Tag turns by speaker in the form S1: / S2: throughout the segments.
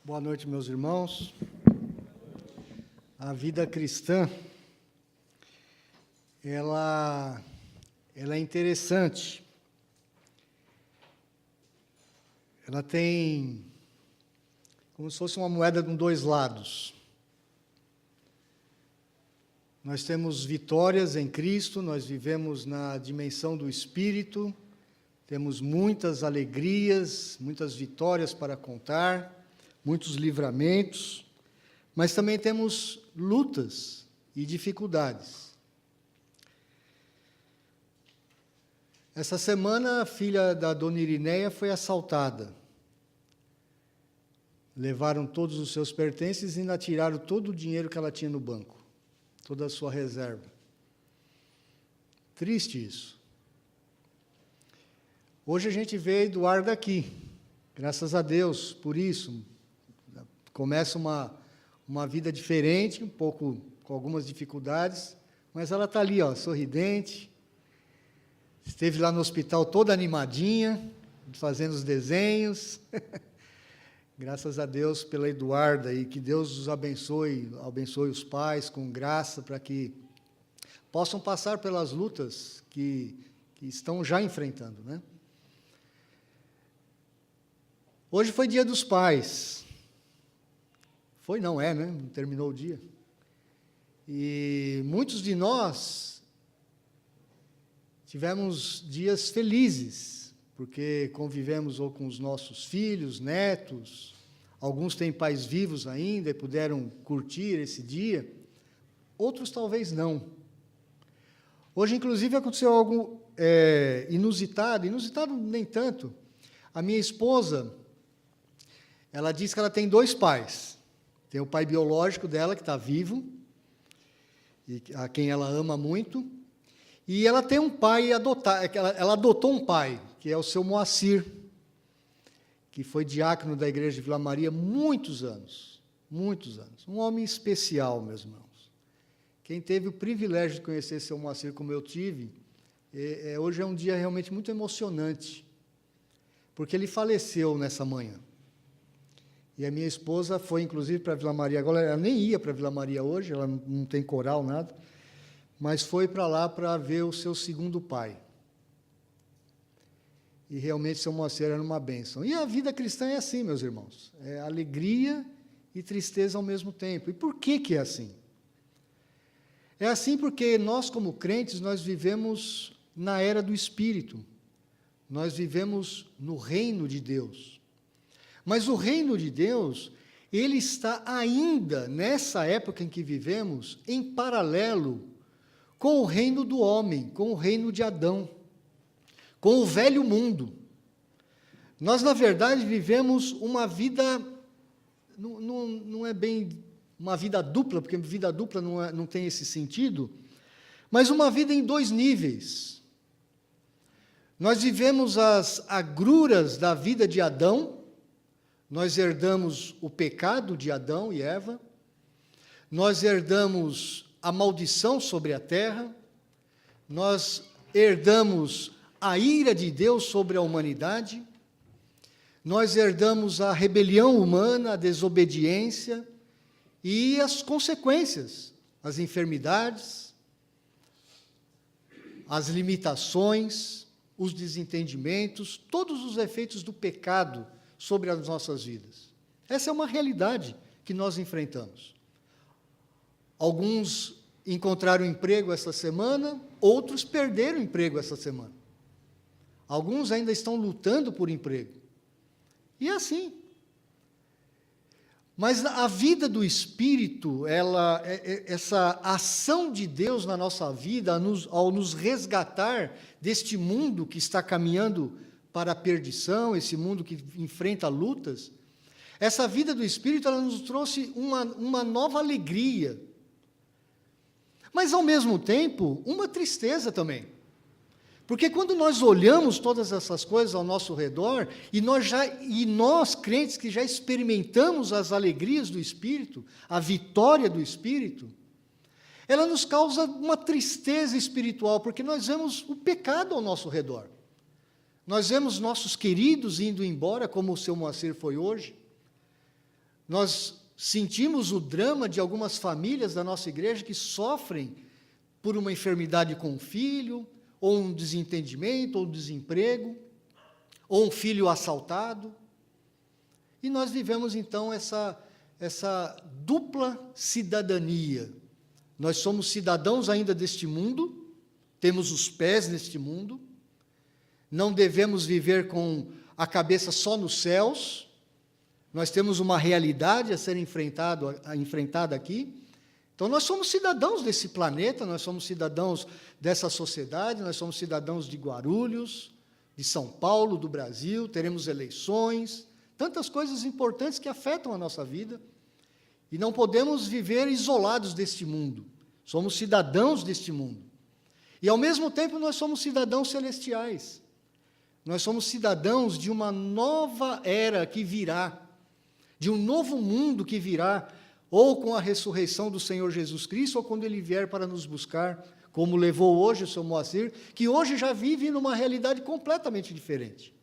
S1: Boa noite, meus irmãos. A vida cristã, ela é interessante. Ela tem como se fosse uma moeda com dois lados. Nós temos vitórias em Cristo, nós vivemos na dimensão do Espírito, temos muitas alegrias, muitas vitórias para contar, muitos livramentos, mas também temos lutas e dificuldades. Essa semana, a filha da dona Irineia foi assaltada. Levaram todos os seus pertences e ainda tiraram todo o dinheiro que ela tinha no banco, toda a sua reserva. Triste isso. Hoje a gente vê Eduardo aqui, graças a Deus por isso. Começa uma vida diferente, um pouco com algumas dificuldades, mas ela está ali, ó, sorridente. Esteve lá no hospital toda animadinha, fazendo os desenhos. Graças a Deus pela Eduarda, e que Deus os abençoe os pais com graça, para que possam passar pelas lutas que estão já enfrentando, né? Hoje foi Dia dos Pais. Foi, não é, né? Não terminou o dia. E muitos de nós tivemos dias felizes, porque convivemos ou com os nossos filhos, netos, alguns têm pais vivos ainda e puderam curtir esse dia, outros talvez não. Hoje, inclusive, aconteceu algo inusitado nem tanto. A minha esposa, ela diz que ela tem dois pais. Tem o pai biológico dela, que está vivo, e a quem ela ama muito, e ela tem um pai adotado, ela adotou um pai, que é o seu Moacir, que foi diácono da igreja de Vila Maria muitos anos. Um homem especial, meus irmãos. Quem teve o privilégio de conhecer seu Moacir como eu tive, hoje é um dia realmente muito emocionante, porque ele faleceu nessa manhã. E a minha esposa foi, inclusive, para Vila Maria. Agora, ela nem ia para Vila Maria hoje, ela não tem coral, nada, mas foi para lá para ver o seu segundo pai. E realmente, seu Moacir era uma bênção. E a vida cristã é assim, meus irmãos. É alegria e tristeza ao mesmo tempo. E por que é assim? É assim porque nós, como crentes, nós vivemos na era do Espírito. Nós vivemos no reino de Deus. Mas o reino de Deus, ele está ainda, nessa época em que vivemos, em paralelo com o reino do homem, com o reino de Adão, com o velho mundo. Nós, na verdade, vivemos uma vida, não é bem uma vida dupla, porque vida dupla não tem esse sentido, mas uma vida em dois níveis. Nós vivemos as agruras da vida de Adão. Nós herdamos o pecado de Adão e Eva, nós herdamos a maldição sobre a terra, nós herdamos a ira de Deus sobre a humanidade, nós herdamos a rebelião humana, a desobediência e as consequências, as enfermidades, as limitações, os desentendimentos, todos os efeitos do pecado sobre as nossas vidas. Essa é uma realidade que nós enfrentamos. Alguns encontraram emprego essa semana, outros perderam emprego essa semana. Alguns ainda estão lutando por emprego. E é assim. Mas a vida do Espírito, essa ação de Deus na nossa vida, ao nos resgatar deste mundo que está caminhando para a perdição, esse mundo que enfrenta lutas, essa vida do Espírito, ela nos trouxe uma nova alegria, mas, ao mesmo tempo, uma tristeza também, porque quando nós olhamos todas essas coisas ao nosso redor, e nós crentes que já experimentamos as alegrias do Espírito, a vitória do Espírito, ela nos causa uma tristeza espiritual, porque nós vemos o pecado ao nosso redor. Nós vemos nossos queridos indo embora, como o seu Moacir foi hoje. Nós sentimos o drama de algumas famílias da nossa igreja que sofrem por uma enfermidade com um filho, ou um desentendimento, ou um desemprego, ou um filho assaltado. E nós vivemos, então, essa dupla cidadania. Nós somos cidadãos ainda deste mundo, temos os pés neste mundo, não devemos viver com a cabeça só nos céus, nós temos uma realidade a ser enfrentada aqui. Então, nós somos cidadãos desse planeta, nós somos cidadãos dessa sociedade, nós somos cidadãos de Guarulhos, de São Paulo, do Brasil, teremos eleições, tantas coisas importantes que afetam a nossa vida, e não podemos viver isolados deste mundo. Somos cidadãos deste mundo. E, ao mesmo tempo, nós somos cidadãos celestiais. Nós somos cidadãos de uma nova era que virá, de um novo mundo que virá, ou com a ressurreição do Senhor Jesus Cristo, ou quando Ele vier para nos buscar, como levou hoje o seu Moacir, que hoje já vive numa realidade completamente diferente.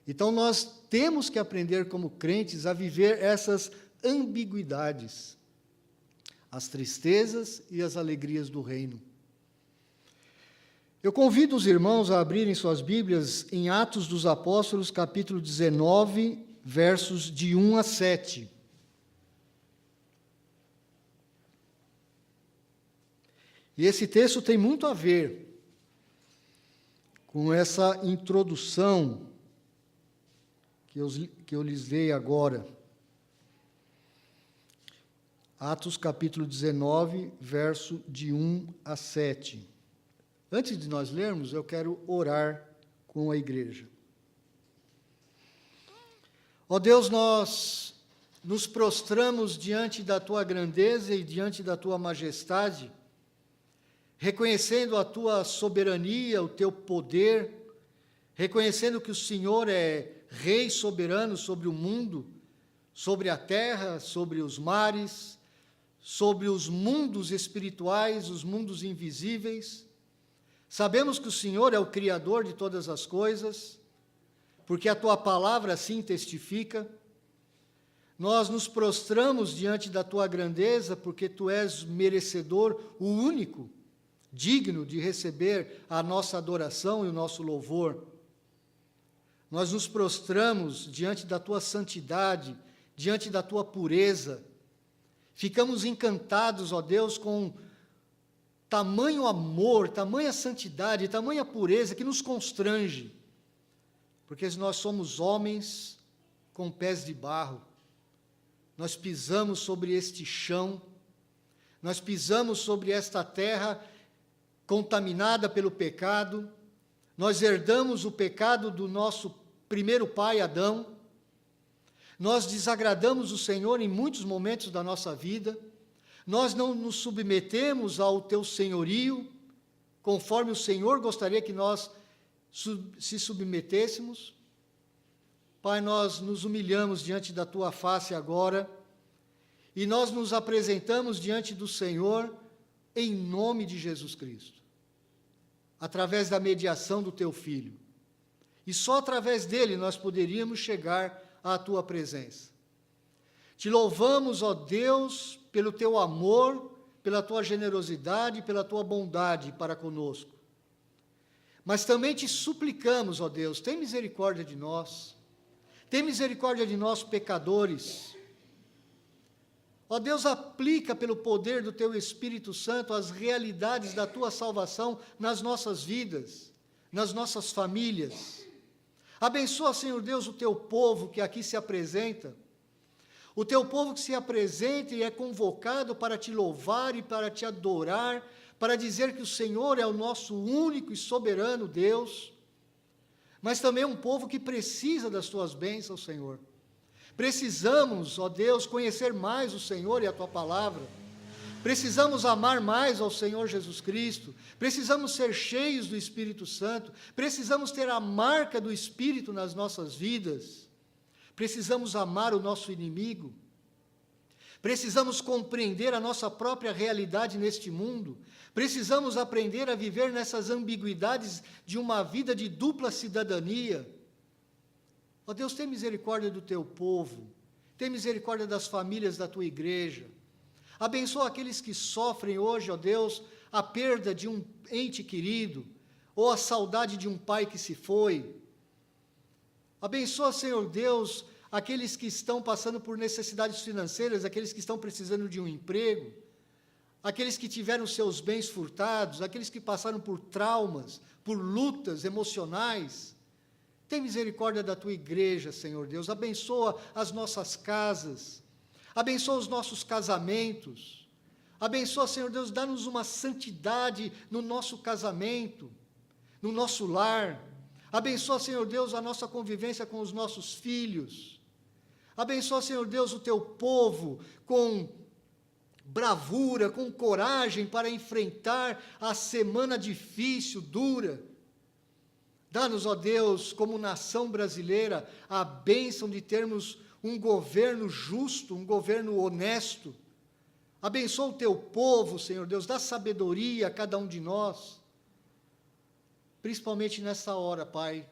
S1: Então, nós temos que aprender como crentes a viver essas ambiguidades, as tristezas e as alegrias do reino. Eu convido os irmãos a abrirem suas Bíblias em Atos dos Apóstolos, capítulo 19, versos de 1 a 7. E esse texto tem muito a ver com essa introdução que eu lhes dei agora. Atos capítulo 19, verso de 1 a 7. Antes de nós lermos, eu quero orar com a igreja. Ó Deus, nós nos prostramos diante da Tua grandeza e diante da Tua majestade, reconhecendo a Tua soberania, o Teu poder, reconhecendo que o Senhor é Rei soberano sobre o mundo, sobre a terra, sobre os mares, sobre os mundos espirituais, os mundos invisíveis. Sabemos que o Senhor é o Criador de todas as coisas, porque a Tua palavra assim testifica. Nós nos prostramos diante da Tua grandeza, porque Tu és merecedor, o único, digno de receber a nossa adoração e o nosso louvor. Nós nos prostramos diante da Tua santidade, diante da Tua pureza. Ficamos encantados, ó Deus, com tamanho amor, tamanha santidade, tamanha pureza que nos constrange, porque nós somos homens com pés de barro. Nós pisamos sobre este chão, nós pisamos sobre esta terra contaminada pelo pecado, nós herdamos o pecado do nosso primeiro pai, Adão, nós desagradamos o Senhor em muitos momentos da nossa vida, nós não nos submetemos ao Teu senhorio, conforme o Senhor gostaria que nós se submetêssemos. Pai, nós nos humilhamos diante da Tua face agora, e nós nos apresentamos diante do Senhor em nome de Jesus Cristo, através da mediação do Teu Filho. E só através dele nós poderíamos chegar à Tua presença. Te louvamos, ó Deus, pelo Teu amor, pela Tua generosidade, pela Tua bondade para conosco. Mas também Te suplicamos, ó Deus, tem misericórdia de nós. Tem misericórdia de nós, pecadores. Ó Deus, aplica pelo poder do Teu Espírito Santo as realidades da Tua salvação nas nossas vidas, nas nossas famílias. Abençoa, Senhor Deus, o Teu povo que aqui se apresenta, o Teu povo que se apresenta e é convocado para Te louvar e para Te adorar, para dizer que o Senhor é o nosso único e soberano Deus, mas também um povo que precisa das Tuas bênçãos, Senhor. Precisamos, ó Deus, conhecer mais o Senhor e a Tua palavra. Precisamos amar mais ao Senhor Jesus Cristo. Precisamos ser cheios do Espírito Santo. Precisamos ter a marca do Espírito nas nossas vidas. Precisamos amar o nosso inimigo. Precisamos compreender a nossa própria realidade neste mundo. Precisamos aprender a viver nessas ambiguidades de uma vida de dupla cidadania. Ó Deus, tem misericórdia do Teu povo, Tem misericórdia das famílias da tua igreja. Abençoa aqueles que sofrem hoje, ó Deus, a perda de um ente querido, ou a saudade de um pai que se foi. Abençoa, Senhor Deus, aqueles que estão passando por necessidades financeiras, aqueles que estão precisando de um emprego, aqueles que tiveram seus bens furtados, aqueles que passaram por traumas, por lutas emocionais. Tem misericórdia da tua igreja, Senhor Deus. Abençoa as nossas casas. Abençoa os nossos casamentos. Abençoa, Senhor Deus, dá-nos uma santidade no nosso casamento, no nosso lar. Abençoa, Senhor Deus, a nossa convivência com os nossos filhos. Abençoa, Senhor Deus, o teu povo com bravura, com coragem para enfrentar a semana difícil, dura. Dá-nos, ó Deus, como nação brasileira, a bênção de termos um governo justo, um governo honesto. Abençoa o teu povo, Senhor Deus, dá sabedoria a cada um de nós. Principalmente nessa hora, Pai.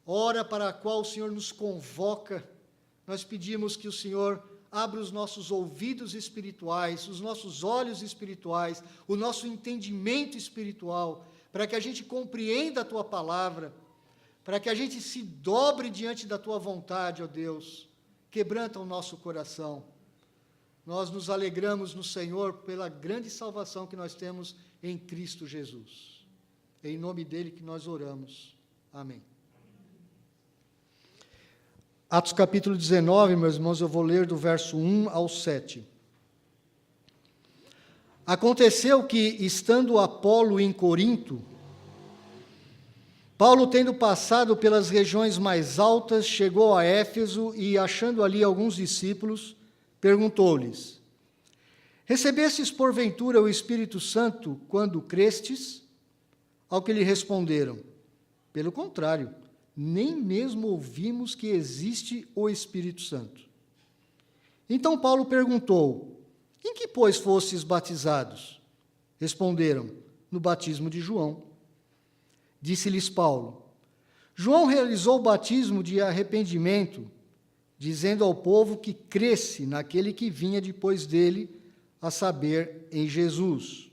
S1: Hora para a qual o Senhor nos convoca. Nós pedimos que o Senhor abra os nossos ouvidos espirituais, os nossos olhos espirituais, o nosso entendimento espiritual, para que a gente compreenda a Tua palavra, para que a gente se dobre diante da Tua vontade, ó Deus. Quebranta o nosso coração. Nós nos alegramos no Senhor pela grande salvação que nós temos em Cristo Jesus. É em nome dele que nós oramos. Amém. Atos capítulo 19, meus irmãos, eu vou ler do verso 1 ao 7. Aconteceu que, estando Apolo em Corinto, Paulo, tendo passado pelas regiões mais altas, chegou a Éfeso e, achando ali alguns discípulos, perguntou-lhes: recebestes porventura o Espírito Santo quando crestes? Ao que lhe responderam: pelo contrário, nem mesmo ouvimos que existe o Espírito Santo. Então Paulo perguntou: em que, pois, fostes batizados? Responderam: no batismo de João. Disse-lhes Paulo: João realizou o batismo de arrependimento, dizendo ao povo que cresce naquele que vinha depois dele, a saber, em Jesus.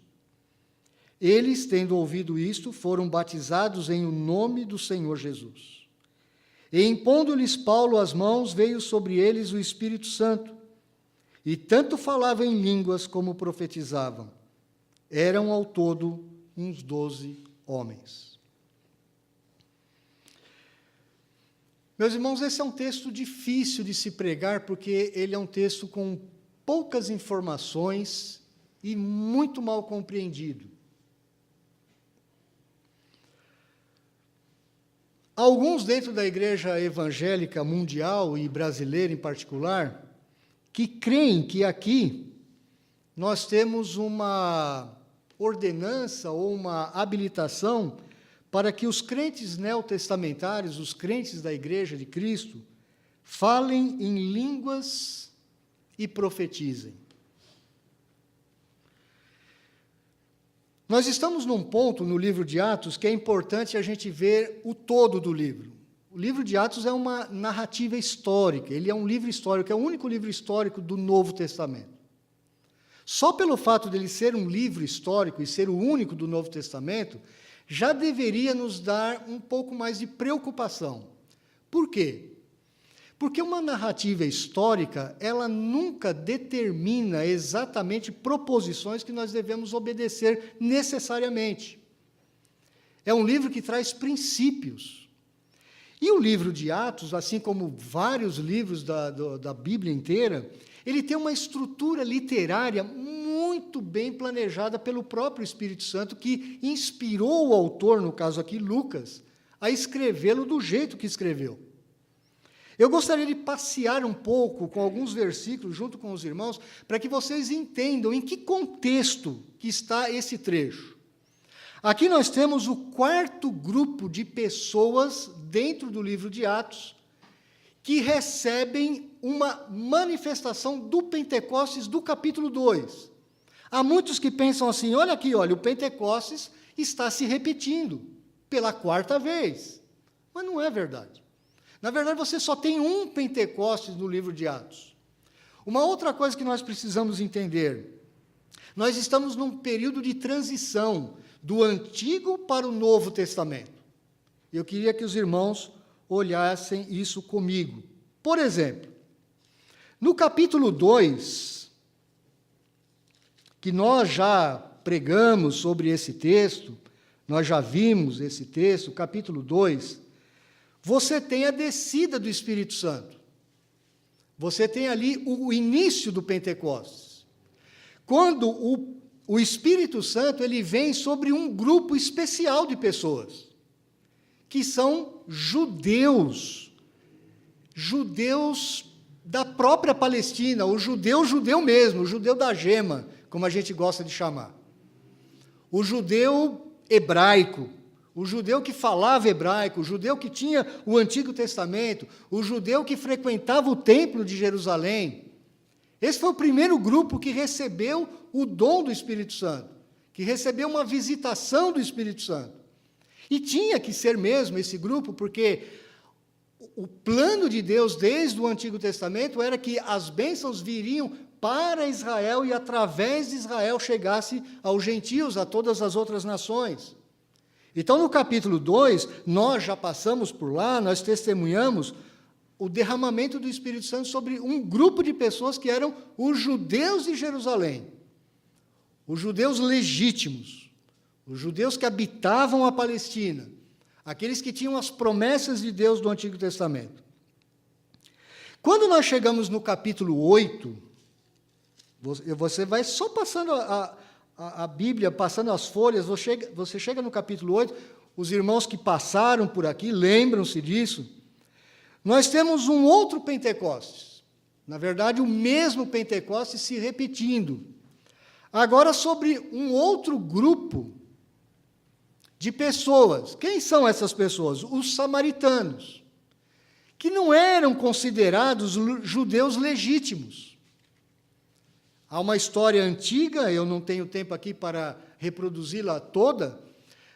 S1: Eles, tendo ouvido isto, foram batizados em o nome do Senhor Jesus. E impondo-lhes Paulo as mãos, veio sobre eles o Espírito Santo, e tanto falavam em línguas como profetizavam. Eram ao todo uns 12 homens. Meus irmãos, esse é um texto difícil de se pregar, porque ele é um texto com poucas informações e muito mal compreendido. Alguns dentro da igreja evangélica mundial e brasileira em particular, que creem que aqui nós temos uma ordenança ou uma habilitação para que os crentes neotestamentários, os crentes da igreja de Cristo, falem em línguas e profetizem. Nós estamos num ponto no livro de Atos que é importante a gente ver o todo do livro. O livro de Atos é uma narrativa histórica, ele é um livro histórico, é o único livro histórico do Novo Testamento. Só pelo fato dele ser um livro histórico e ser o único do Novo Testamento, já deveria nos dar um pouco mais de preocupação. Por quê? Porque uma narrativa histórica, ela nunca determina exatamente proposições que nós devemos obedecer necessariamente. É um livro que traz princípios. E o livro de Atos, assim como vários livros da Bíblia inteira, ele tem uma estrutura literária muito bem planejada pelo próprio Espírito Santo, que inspirou o autor, no caso aqui Lucas, a escrevê-lo do jeito que escreveu. Eu gostaria de passear um pouco com alguns versículos junto com os irmãos, para que vocês entendam em que contexto que está esse trecho. Aqui nós temos o quarto grupo de pessoas dentro do livro de Atos que recebem uma manifestação do Pentecostes do capítulo 2. Há muitos que pensam assim, olha aqui, olha, o Pentecostes está se repetindo pela quarta vez. Mas não é verdade. Na verdade, você só tem um Pentecostes no livro de Atos. Uma outra coisa que nós precisamos entender: nós estamos num período de transição do Antigo para o Novo Testamento. Eu queria que os irmãos olhassem isso comigo. Por exemplo, no capítulo 2, que nós já pregamos sobre esse texto, nós já vimos esse texto, capítulo 2, você tem a descida do Espírito Santo. Você tem ali o início do Pentecostes. Quando o Espírito Santo ele vem sobre um grupo especial de pessoas, que são judeus da própria Palestina, o judeu mesmo, o judeu da gema, como a gente gosta de chamar. O judeu hebraico, o judeu que falava hebraico, o judeu que tinha o Antigo Testamento, o judeu que frequentava o Templo de Jerusalém. Esse foi o primeiro grupo que recebeu o dom do Espírito Santo, que recebeu uma visitação do Espírito Santo. E tinha que ser mesmo esse grupo, porque o plano de Deus desde o Antigo Testamento era que as bênçãos viriam para Israel e através de Israel chegasse aos gentios, a todas as outras nações. Então, no capítulo 2, nós já passamos por lá, nós testemunhamos o derramamento do Espírito Santo sobre um grupo de pessoas que eram os judeus de Jerusalém, os judeus legítimos, os judeus que habitavam a Palestina, aqueles que tinham as promessas de Deus do Antigo Testamento. Quando nós chegamos no capítulo 8, você vai só passando a Bíblia, passando as folhas, você chega no capítulo 8, os irmãos que passaram por aqui lembram-se disso. Nós temos um outro Pentecostes, na verdade, o mesmo Pentecostes se repetindo, agora sobre um outro grupo de pessoas. Quem são essas pessoas? Os samaritanos, que não eram considerados judeus legítimos. Há uma história antiga, eu não tenho tempo aqui para reproduzi-la toda,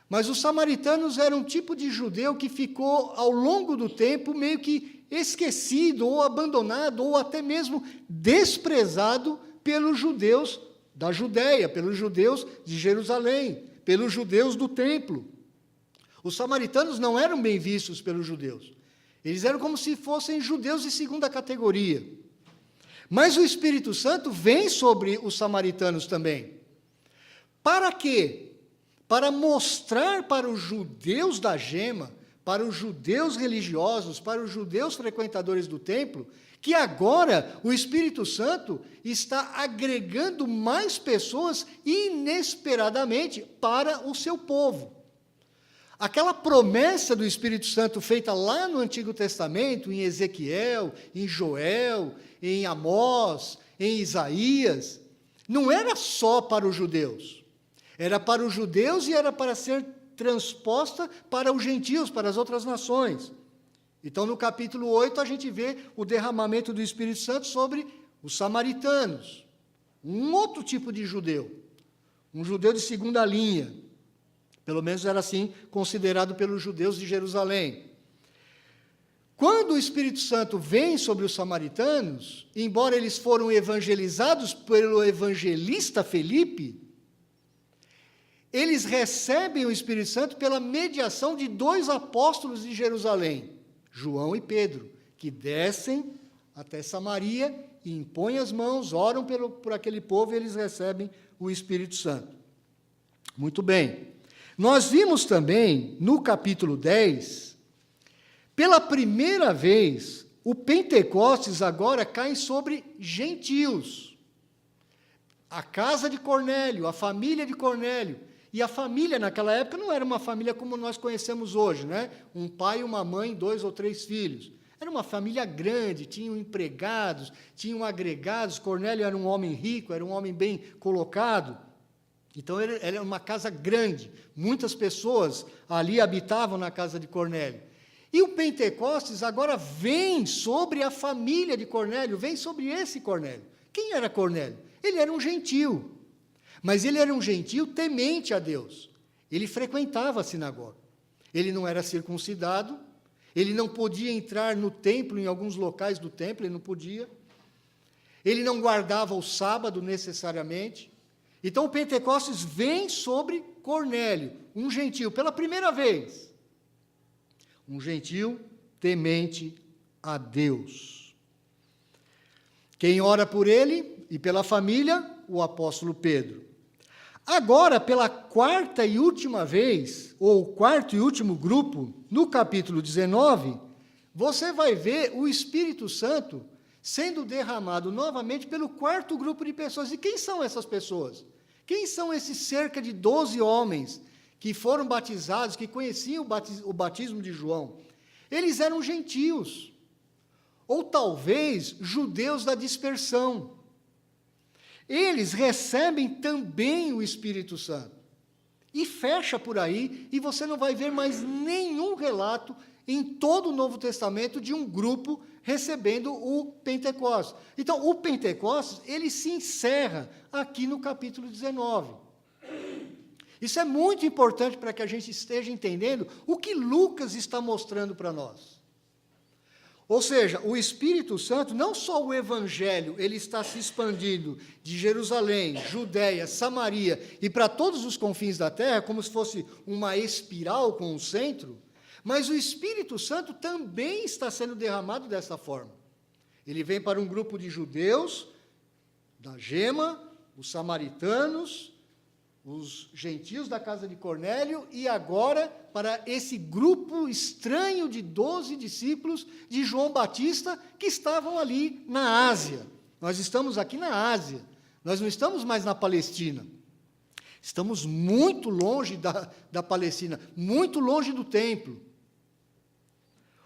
S1: mas os samaritanos eram um tipo de judeu que ficou, ao longo do tempo, meio que esquecido, ou abandonado, ou até mesmo desprezado pelos judeus da Judéia, pelos judeus de Jerusalém, pelos judeus do templo. Os samaritanos não eram bem vistos pelos judeus. Eles eram como se fossem judeus de segunda categoria. Mas o Espírito Santo vem sobre os samaritanos também. Para quê? Para mostrar para os judeus da gema, para os judeus religiosos, para os judeus frequentadores do templo, que agora o Espírito Santo está agregando mais pessoas inesperadamente para o seu povo. Aquela promessa do Espírito Santo feita lá no Antigo Testamento, em Ezequiel, em Joel, em Amós, em Isaías, não era só para os judeus. Era para os judeus e era para ser transposta para os gentios, para as outras nações. Então, no capítulo 8, a gente vê o derramamento do Espírito Santo sobre os samaritanos, um outro tipo de judeu, um judeu de segunda linha. Pelo menos era assim considerado pelos judeus de Jerusalém. Quando o Espírito Santo vem sobre os samaritanos, embora eles foram evangelizados pelo evangelista Felipe, eles recebem o Espírito Santo pela mediação de 2 apóstolos de Jerusalém, João e Pedro, que descem até Samaria e impõem as mãos, oram por aquele povo e eles recebem o Espírito Santo. Muito bem. Nós vimos também, no capítulo 10, pela primeira vez, o Pentecostes agora cai sobre gentios. A casa de Cornélio, a família de Cornélio. E a família naquela época não era uma família como nós conhecemos hoje, né? Um pai, uma mãe, 2 ou 3 filhos. Era uma família grande, tinham empregados, tinham agregados. Cornélio era um homem rico, era um homem bem colocado. Então, era uma casa grande, muitas pessoas ali habitavam na casa de Cornélio. E o Pentecostes agora vem sobre a família de Cornélio, vem sobre esse Cornélio. Quem era Cornélio? Ele era um gentio, mas ele era um gentio temente a Deus. Ele frequentava a sinagoga. Ele não era circuncidado, Ele não podia entrar no templo, em alguns locais do templo, ele não podia. Ele não guardava o sábado necessariamente. Então, o Pentecostes vem sobre Cornélio, um gentio, pela primeira vez. Um gentio temente a Deus. Quem ora por ele e pela família? O apóstolo Pedro. Agora, pela quarta e última vez, ou quarto e último grupo, no capítulo 19, você vai ver o Espírito Santo sendo derramado novamente pelo quarto grupo de pessoas. E quem são essas pessoas? Quem são esses cerca de 12 homens que foram batizados, que conheciam o batismo de João? Eles eram gentios, ou talvez judeus da dispersão. Eles recebem também o Espírito Santo. E fecha por aí, e você não vai ver mais nenhum relato em todo o Novo Testamento de um grupo recebendo o Pentecostes. Então, o Pentecostes, ele se encerra aqui no capítulo 19. Isso é muito importante para que a gente esteja entendendo o que Lucas está mostrando para nós. Ou seja, o Espírito Santo, não só o Evangelho, ele está se expandindo de Jerusalém, Judéia, Samaria e para todos os confins da terra, como se fosse uma espiral com um centro, mas o Espírito Santo também está sendo derramado dessa forma. Ele vem para um grupo de judeus, da Gema, os samaritanos, os gentios da casa de Cornélio, e agora para esse grupo estranho de 12 discípulos de João Batista, que estavam ali na Ásia. Nós estamos aqui na Ásia, nós não estamos mais na Palestina. Estamos muito longe da Palestina, muito longe do templo.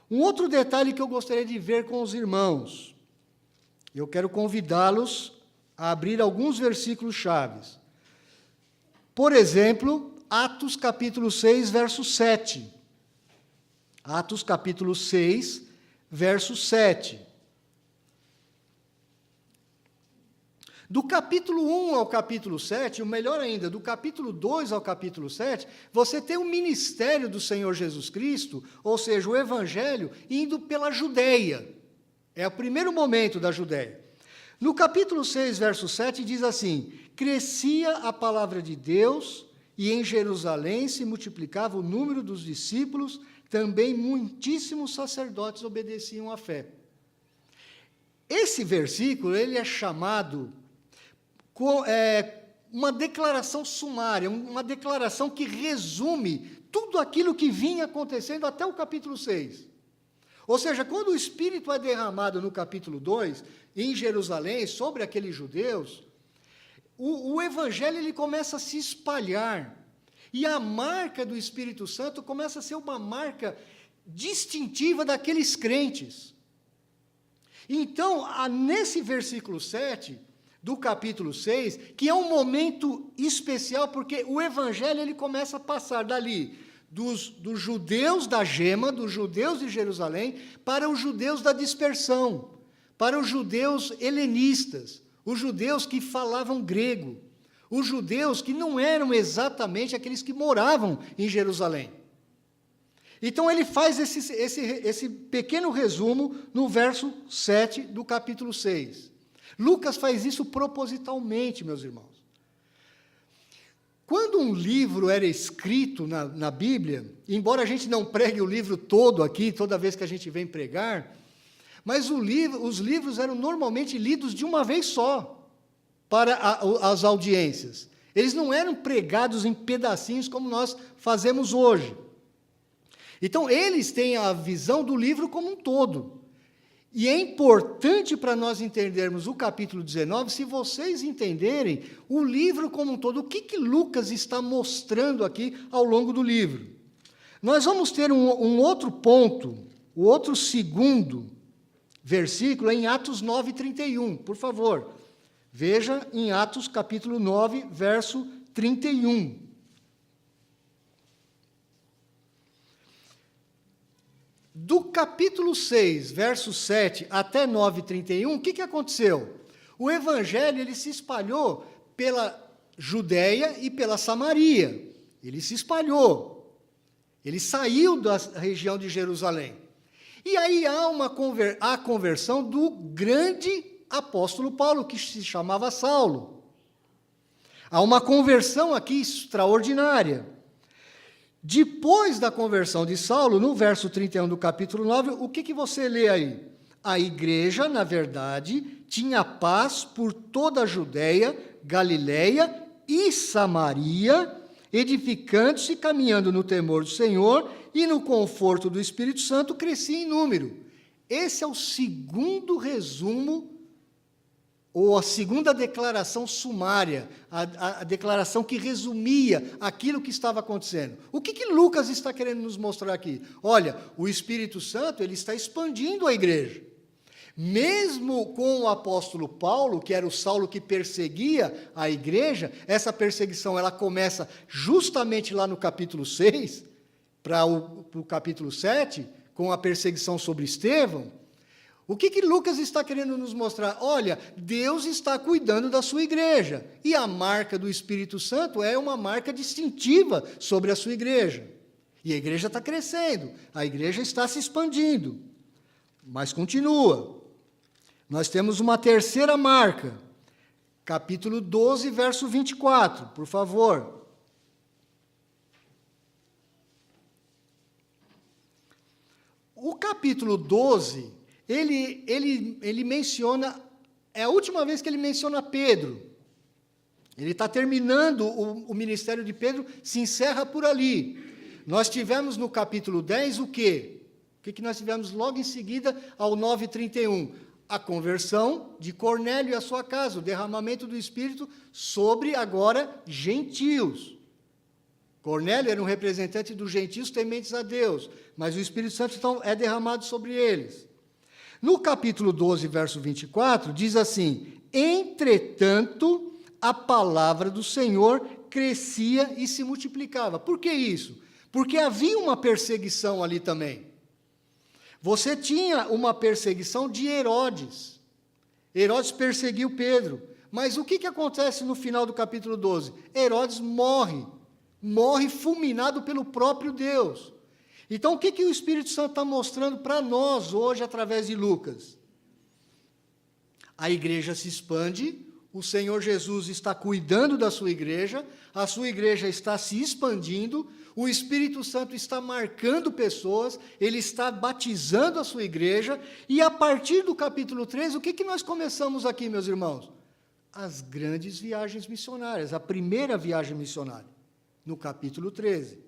S1: Um outro detalhe que eu gostaria de ver com os irmãos, eu quero convidá-los a abrir alguns versículos chaves. Por exemplo, Atos capítulo 6, verso 7. Atos capítulo 6, verso 7. Do capítulo 1 ao capítulo 7, ou melhor ainda, do capítulo 2 ao capítulo 7, você tem o ministério do Senhor Jesus Cristo, ou seja, o Evangelho, indo pela Judéia. É o primeiro momento da Judéia. No capítulo 6, verso 7, diz assim: crescia a palavra de Deus, e em Jerusalém se multiplicava o número dos discípulos, também muitíssimos sacerdotes obedeciam à fé. Esse versículo, ele é chamado uma declaração sumária, uma declaração que resume tudo aquilo que vinha acontecendo até o capítulo 6. Ou seja, quando o Espírito é derramado no capítulo 2, em Jerusalém, sobre aqueles judeus, o Evangelho ele começa a se espalhar, e a marca do Espírito Santo começa a ser uma marca distintiva daqueles crentes. Então, nesse versículo 7 do capítulo 6, que é um momento especial, porque o Evangelho ele começa a passar dali, dos judeus da Gema, dos judeus de Jerusalém, para os judeus da dispersão, para os judeus helenistas, os judeus que falavam grego, os judeus que não eram exatamente aqueles que moravam em Jerusalém. Então, ele faz esse pequeno resumo no verso 7 do capítulo 6. Lucas faz isso propositalmente, meus irmãos. Quando um livro era escrito na Bíblia, embora a gente não pregue o livro todo aqui, toda vez que a gente vem pregar, mas os livros eram normalmente lidos de uma vez só, para as audiências. Eles não eram pregados em pedacinhos como nós fazemos hoje. Então, eles têm a visão do livro como um todo. E é importante para nós entendermos o capítulo 19, se vocês entenderem o livro como um todo, o que Lucas está mostrando aqui ao longo do livro. Nós vamos ter um outro ponto, o outro segundo versículo é em Atos 9:31, por favor. Veja em Atos capítulo 9, verso 31. Do capítulo 6, verso 7 até 9:31, o que aconteceu? O Evangelho ele se espalhou pela Judéia e pela Samaria. Ele se espalhou. Ele saiu da região de Jerusalém. E aí há a conversão do grande apóstolo Paulo, que se chamava Saulo. Há uma conversão aqui extraordinária. Depois da conversão de Saulo, no verso 31 do capítulo 9, o que você lê aí? A igreja, na verdade, tinha paz por toda a Judéia, Galiléia e Samaria, edificando-se e caminhando no temor do Senhor e no conforto do Espírito Santo, crescia em número. Esse é o segundo resumo, ou a segunda declaração sumária, a declaração que resumia aquilo que estava acontecendo. O que Lucas está querendo nos mostrar aqui? Olha, o Espírito Santo ele está expandindo a igreja. Mesmo com o apóstolo Paulo, que era o Saulo que perseguia a igreja, essa perseguição ela começa justamente lá no capítulo 6, para o capítulo 7, com a perseguição sobre Estevão. O que Lucas está querendo nos mostrar? Olha, Deus está cuidando da sua igreja, e a marca do Espírito Santo é uma marca distintiva sobre a sua igreja. E a igreja está crescendo, a igreja está se expandindo. Mas continua. Nós temos uma terceira marca, capítulo 12, verso 24, por favor. O capítulo 12, ele menciona, é a última vez que ele menciona Pedro. Ele está terminando o ministério de Pedro, se encerra por ali. Nós tivemos no capítulo 10 o quê? O que nós tivemos logo em seguida ao 9:31? A conversão de Cornélio e a sua casa, o derramamento do Espírito sobre, agora, gentios. Cornélio era um representante dos gentios tementes a Deus, mas o Espírito Santo, então, é derramado sobre eles. No capítulo 12, verso 24, diz assim: entretanto, a palavra do Senhor crescia e se multiplicava. Por que isso? Porque havia uma perseguição ali também. Você tinha uma perseguição de Herodes. Herodes perseguiu Pedro. Mas o que acontece no final do capítulo 12? Herodes morre. Morre fulminado pelo próprio Deus. Então, o que o Espírito Santo está mostrando para nós hoje, através de Lucas? A igreja se expande, o Senhor Jesus está cuidando da sua igreja, a sua igreja está se expandindo, o Espírito Santo está marcando pessoas, ele está batizando a sua igreja, e a partir do capítulo 13, o que nós começamos aqui, meus irmãos? As grandes viagens missionárias, a primeira viagem missionária, no capítulo 13.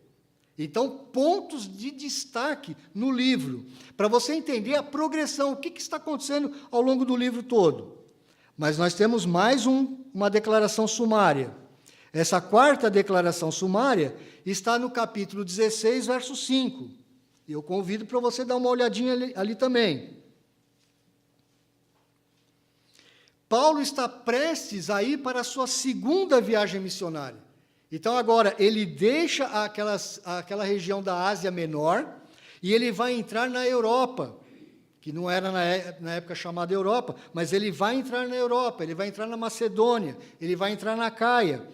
S1: Então, pontos de destaque no livro, para você entender a progressão, o que está acontecendo ao longo do livro todo. Mas nós temos mais uma declaração sumária. Essa quarta declaração sumária está no capítulo 16, verso 5. E eu convido para você dar uma olhadinha ali também. Paulo está prestes a ir para a sua segunda viagem missionária. Então, agora, ele deixa aquela região da Ásia Menor e ele vai entrar na Europa, que não era na época chamada Europa, mas ele vai entrar na Europa, ele vai entrar na Macedônia, ele vai entrar na Caia.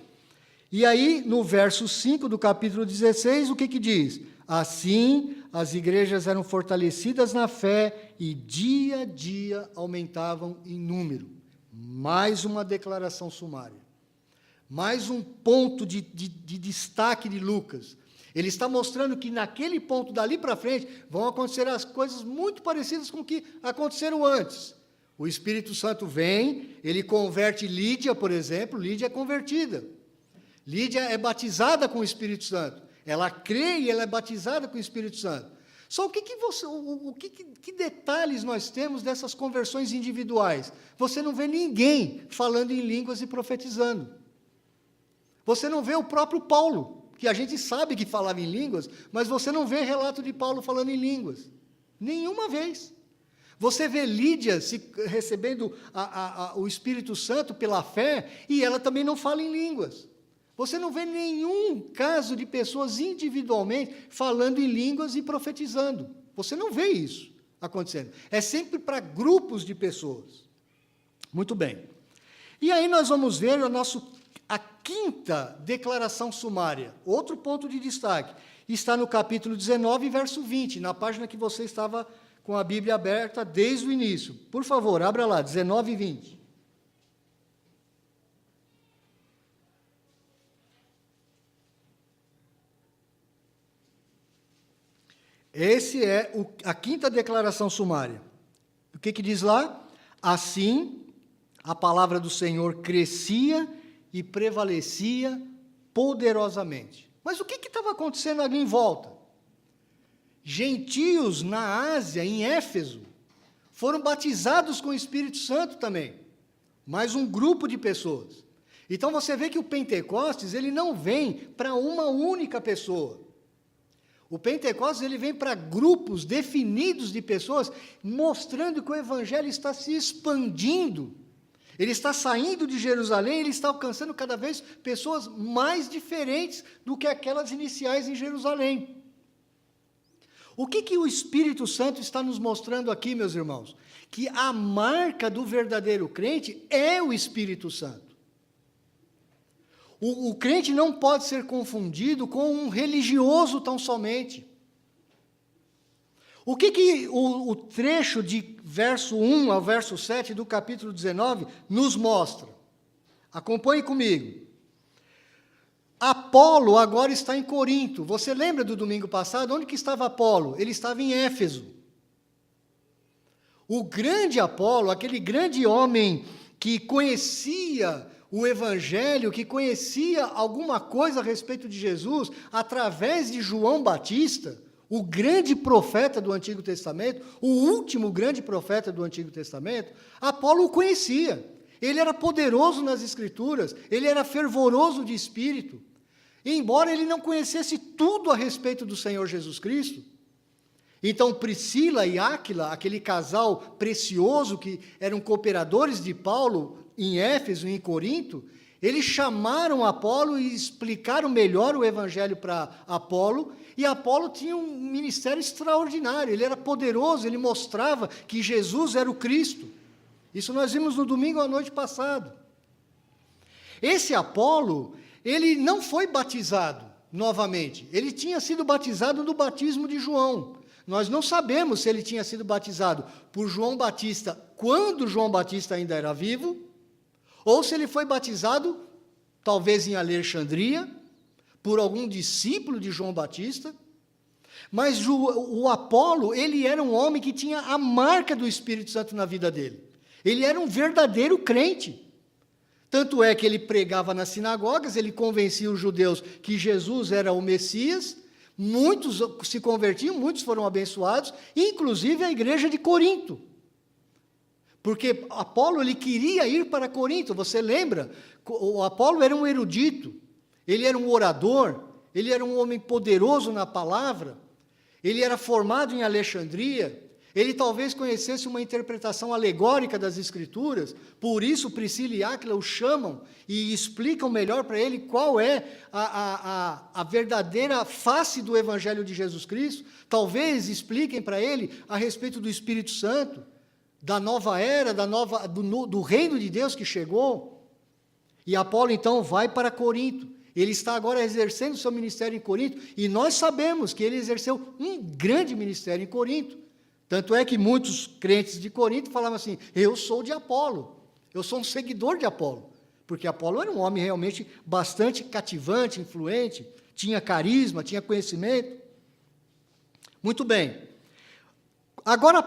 S1: E aí, no verso 5 do capítulo 16, o que diz? Assim, as igrejas eram fortalecidas na fé e dia a dia aumentavam em número. Mais uma declaração sumária. Mais um ponto de destaque de Lucas. Ele está mostrando que naquele ponto, dali para frente, vão acontecer as coisas muito parecidas com o que aconteceram antes. O Espírito Santo vem, ele converte Lídia, por exemplo, Lídia é convertida. Lídia é batizada com o Espírito Santo. Ela crê e ela é batizada com o Espírito Santo. Só que detalhes nós temos dessas conversões individuais? Você não vê ninguém falando em línguas e profetizando. Você não vê o próprio Paulo, que a gente sabe que falava em línguas, mas você não vê relato de Paulo falando em línguas. Nenhuma vez. Você vê Lídia recebendo o Espírito Santo pela fé, e ela também não fala em línguas. Você não vê nenhum caso de pessoas individualmente falando em línguas e profetizando. Você não vê isso acontecendo. É sempre para grupos de pessoas. Muito bem. E aí nós vamos ver a quinta declaração sumária. Outro ponto de destaque. Está no capítulo 19, verso 20, na página que você estava com a Bíblia aberta desde o início. Por favor, abra lá, 19 e 20. Esse é a quinta declaração sumária. O que diz lá? Assim, a palavra do Senhor crescia e prevalecia poderosamente. Mas o que estava acontecendo ali em volta? Gentios na Ásia, em Éfeso, foram batizados com o Espírito Santo também. Mais um grupo de pessoas. Então você vê que o Pentecostes, ele não vem para uma única pessoa. O Pentecostes, ele vem para grupos definidos de pessoas, mostrando que o Evangelho está se expandindo. Ele está saindo de Jerusalém, ele está alcançando cada vez pessoas mais diferentes do que aquelas iniciais em Jerusalém. O que o Espírito Santo está nos mostrando aqui, meus irmãos? Que a marca do verdadeiro crente é o Espírito Santo. O crente não pode ser confundido com um religioso tão somente. O que o trecho de verso 1 ao verso 7 do capítulo 19 nos mostra? Acompanhe comigo. Apolo agora está em Corinto. Você lembra do domingo passado? Onde que estava Apolo? Ele estava em Éfeso. O grande Apolo, aquele grande homem que conhecia o Evangelho, que conhecia alguma coisa a respeito de Jesus, através de João Batista, o grande profeta do Antigo Testamento, o último grande profeta do Antigo Testamento, Apolo o conhecia. Ele era poderoso nas Escrituras, ele era fervoroso de espírito. E, embora ele não conhecesse tudo a respeito do Senhor Jesus Cristo, então Priscila e Áquila, aquele casal precioso que eram cooperadores de Paulo em Éfeso e em Corinto, eles chamaram Apolo e explicaram melhor o Evangelho para Apolo, e Apolo tinha um ministério extraordinário, ele era poderoso, ele mostrava que Jesus era o Cristo. Isso nós vimos no domingo à noite passado. Esse Apolo, ele não foi batizado novamente, ele tinha sido batizado no batismo de João. Nós não sabemos se ele tinha sido batizado por João Batista quando João Batista ainda era vivo, ou se ele foi batizado, talvez em Alexandria, por algum discípulo de João Batista. Mas o Apolo, ele era um homem que tinha a marca do Espírito Santo na vida dele. Ele era um verdadeiro crente. Tanto é que ele pregava nas sinagogas, ele convencia os judeus que Jesus era o Messias, muitos se convertiam, muitos foram abençoados, inclusive a igreja de Corinto. Porque Apolo, ele queria ir para Corinto, você lembra? O Apolo era um erudito, ele era um orador, ele era um homem poderoso na palavra, ele era formado em Alexandria, ele talvez conhecesse uma interpretação alegórica das Escrituras, por isso Priscila e Áquila o chamam e explicam melhor para ele qual é a verdadeira face do Evangelho de Jesus Cristo, talvez expliquem para ele a respeito do Espírito Santo, da nova era, do reino de Deus que chegou. E Apolo, então, vai para Corinto. Ele está agora exercendo seu ministério em Corinto, e nós sabemos que ele exerceu um grande ministério em Corinto. Tanto é que muitos crentes de Corinto falavam assim, eu sou de Apolo, eu sou um seguidor de Apolo. Porque Apolo era um homem realmente bastante cativante, influente, tinha carisma, tinha conhecimento. Muito bem. Agora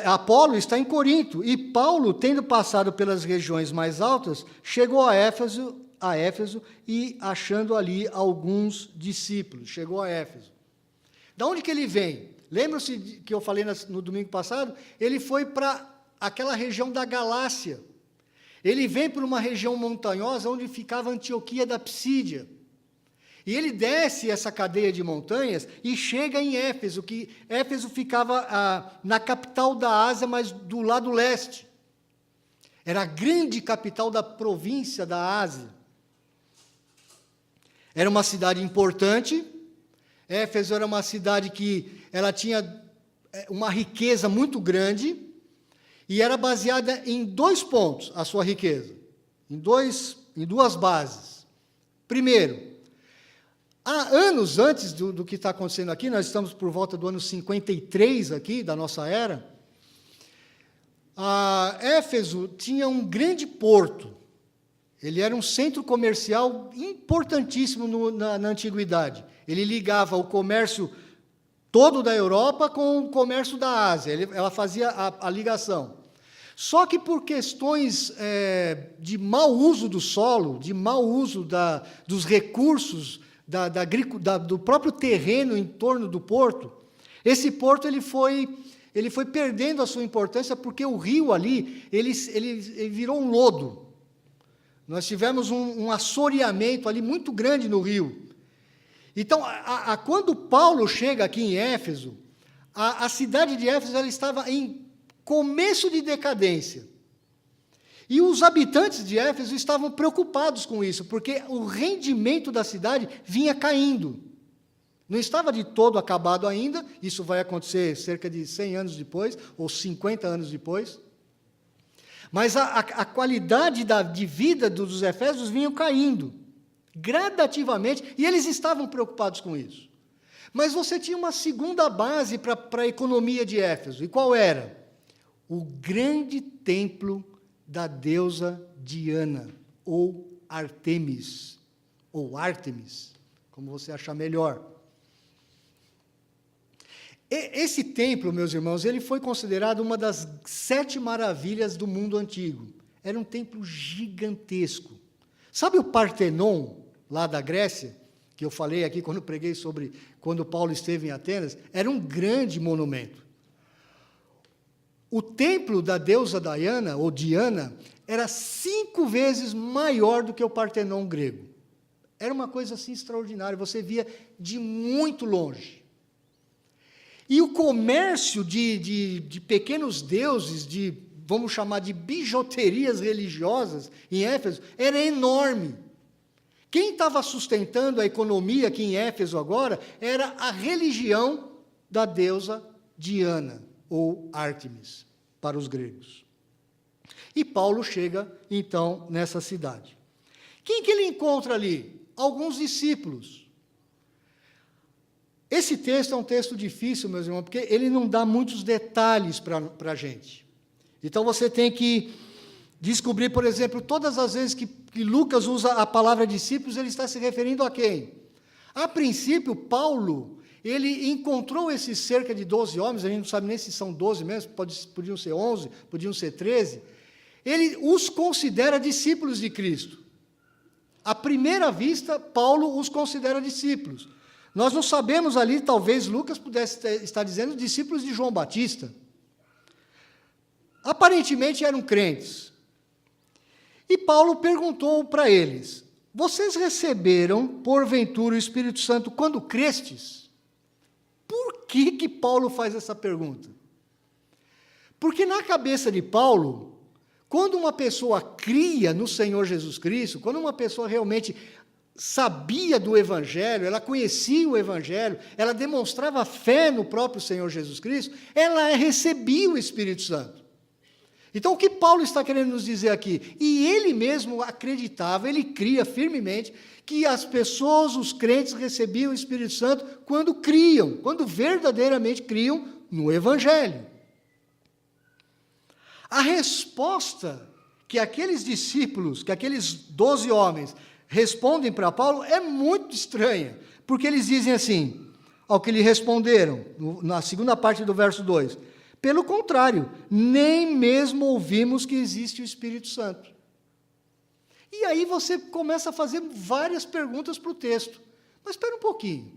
S1: Apolo está em Corinto, e Paulo, tendo passado pelas regiões mais altas, chegou a Éfeso e achando ali alguns discípulos, chegou a Éfeso. Da onde que ele vem? Lembram-se que eu falei no domingo passado? Ele foi para aquela região da Galácia. Ele vem por uma região montanhosa onde ficava Antioquia da Psídia. E ele desce essa cadeia de montanhas e chega em Éfeso, que Éfeso ficava na capital da Ásia, mas do lado leste. Era a grande capital da província da Ásia. Era uma cidade importante. Éfeso era uma cidade que ela tinha uma riqueza muito grande e era baseada em 2 pontos, a sua riqueza, em duas bases. Primeiro, Há anos antes do que está acontecendo aqui, nós estamos por volta do ano 53 aqui, da nossa era, Éfeso tinha um grande porto. Ele era um centro comercial importantíssimo na antiguidade. Ele ligava o comércio todo da Europa com o comércio da Ásia. Ela fazia a ligação. Só que por questões de mau uso do solo, de mau uso dos recursos, do próprio terreno em torno do porto, esse porto ele foi perdendo a sua importância porque o rio ali ele virou um lodo. Nós tivemos um assoreamento ali muito grande no rio. Então, quando Paulo chega aqui em Éfeso, a cidade de Éfeso ela estava em começo de decadência. E os habitantes de Éfeso estavam preocupados com isso, porque o rendimento da cidade vinha caindo. Não estava de todo acabado ainda, isso vai acontecer cerca de 100 anos depois, ou 50 anos depois. Mas a qualidade de vida dos efésios vinha caindo, gradativamente, e eles estavam preocupados com isso. Mas você tinha uma segunda base para a economia de Éfeso, e qual era? O grande templo da deusa Diana, ou Artemis, como você achar melhor. Esse templo, meus irmãos, ele foi considerado uma das 7 maravilhas do mundo antigo. Era um templo gigantesco. Sabe o Partenon, lá da Grécia, que eu falei aqui quando preguei sobre quando Paulo esteve em Atenas? Era um grande monumento. O templo da deusa Diana, ou Diana, era 5 vezes maior do que o Partenon grego. Era uma coisa assim extraordinária, você via de muito longe. E o comércio de pequenos deuses, vamos chamar de bijuterias religiosas em Éfeso, era enorme. Quem estava sustentando a economia aqui em Éfeso agora era a religião da deusa Diana, ou Ártemis, para os gregos. E Paulo chega, então, nessa cidade. Quem que ele encontra ali? Alguns discípulos. Esse texto é um texto difícil, meus irmãos, porque ele não dá muitos detalhes para a gente. Então, você tem que descobrir, por exemplo, todas as vezes que Lucas usa a palavra discípulos, ele está se referindo a quem? A princípio, Paulo, ele encontrou esses cerca de 12 homens, a gente não sabe nem se são 12 mesmo, podiam ser 11, podiam ser 13, ele os considera discípulos de Cristo. À primeira vista, Paulo os considera discípulos. Nós não sabemos ali, talvez Lucas pudesse estar dizendo discípulos de João Batista. Aparentemente eram crentes. E Paulo perguntou para eles: vocês receberam, porventura, o Espírito Santo quando crestes? Por que Paulo faz essa pergunta? Porque na cabeça de Paulo, quando uma pessoa cria no Senhor Jesus Cristo, quando uma pessoa realmente sabia do Evangelho, ela conhecia o Evangelho, ela demonstrava fé no próprio Senhor Jesus Cristo, ela recebia o Espírito Santo. Então, o que Paulo está querendo nos dizer aqui? E ele mesmo acreditava, ele cria firmemente, que as pessoas, os crentes, recebiam o Espírito Santo quando criam, quando verdadeiramente criam no Evangelho. A resposta que aqueles discípulos, que aqueles 12 homens, respondem para Paulo é muito estranha, porque eles dizem assim, ao que lhe responderam, na segunda parte do verso 2, pelo contrário, nem mesmo ouvimos que existe o Espírito Santo. E aí você começa a fazer várias perguntas para o texto. Mas espera um pouquinho.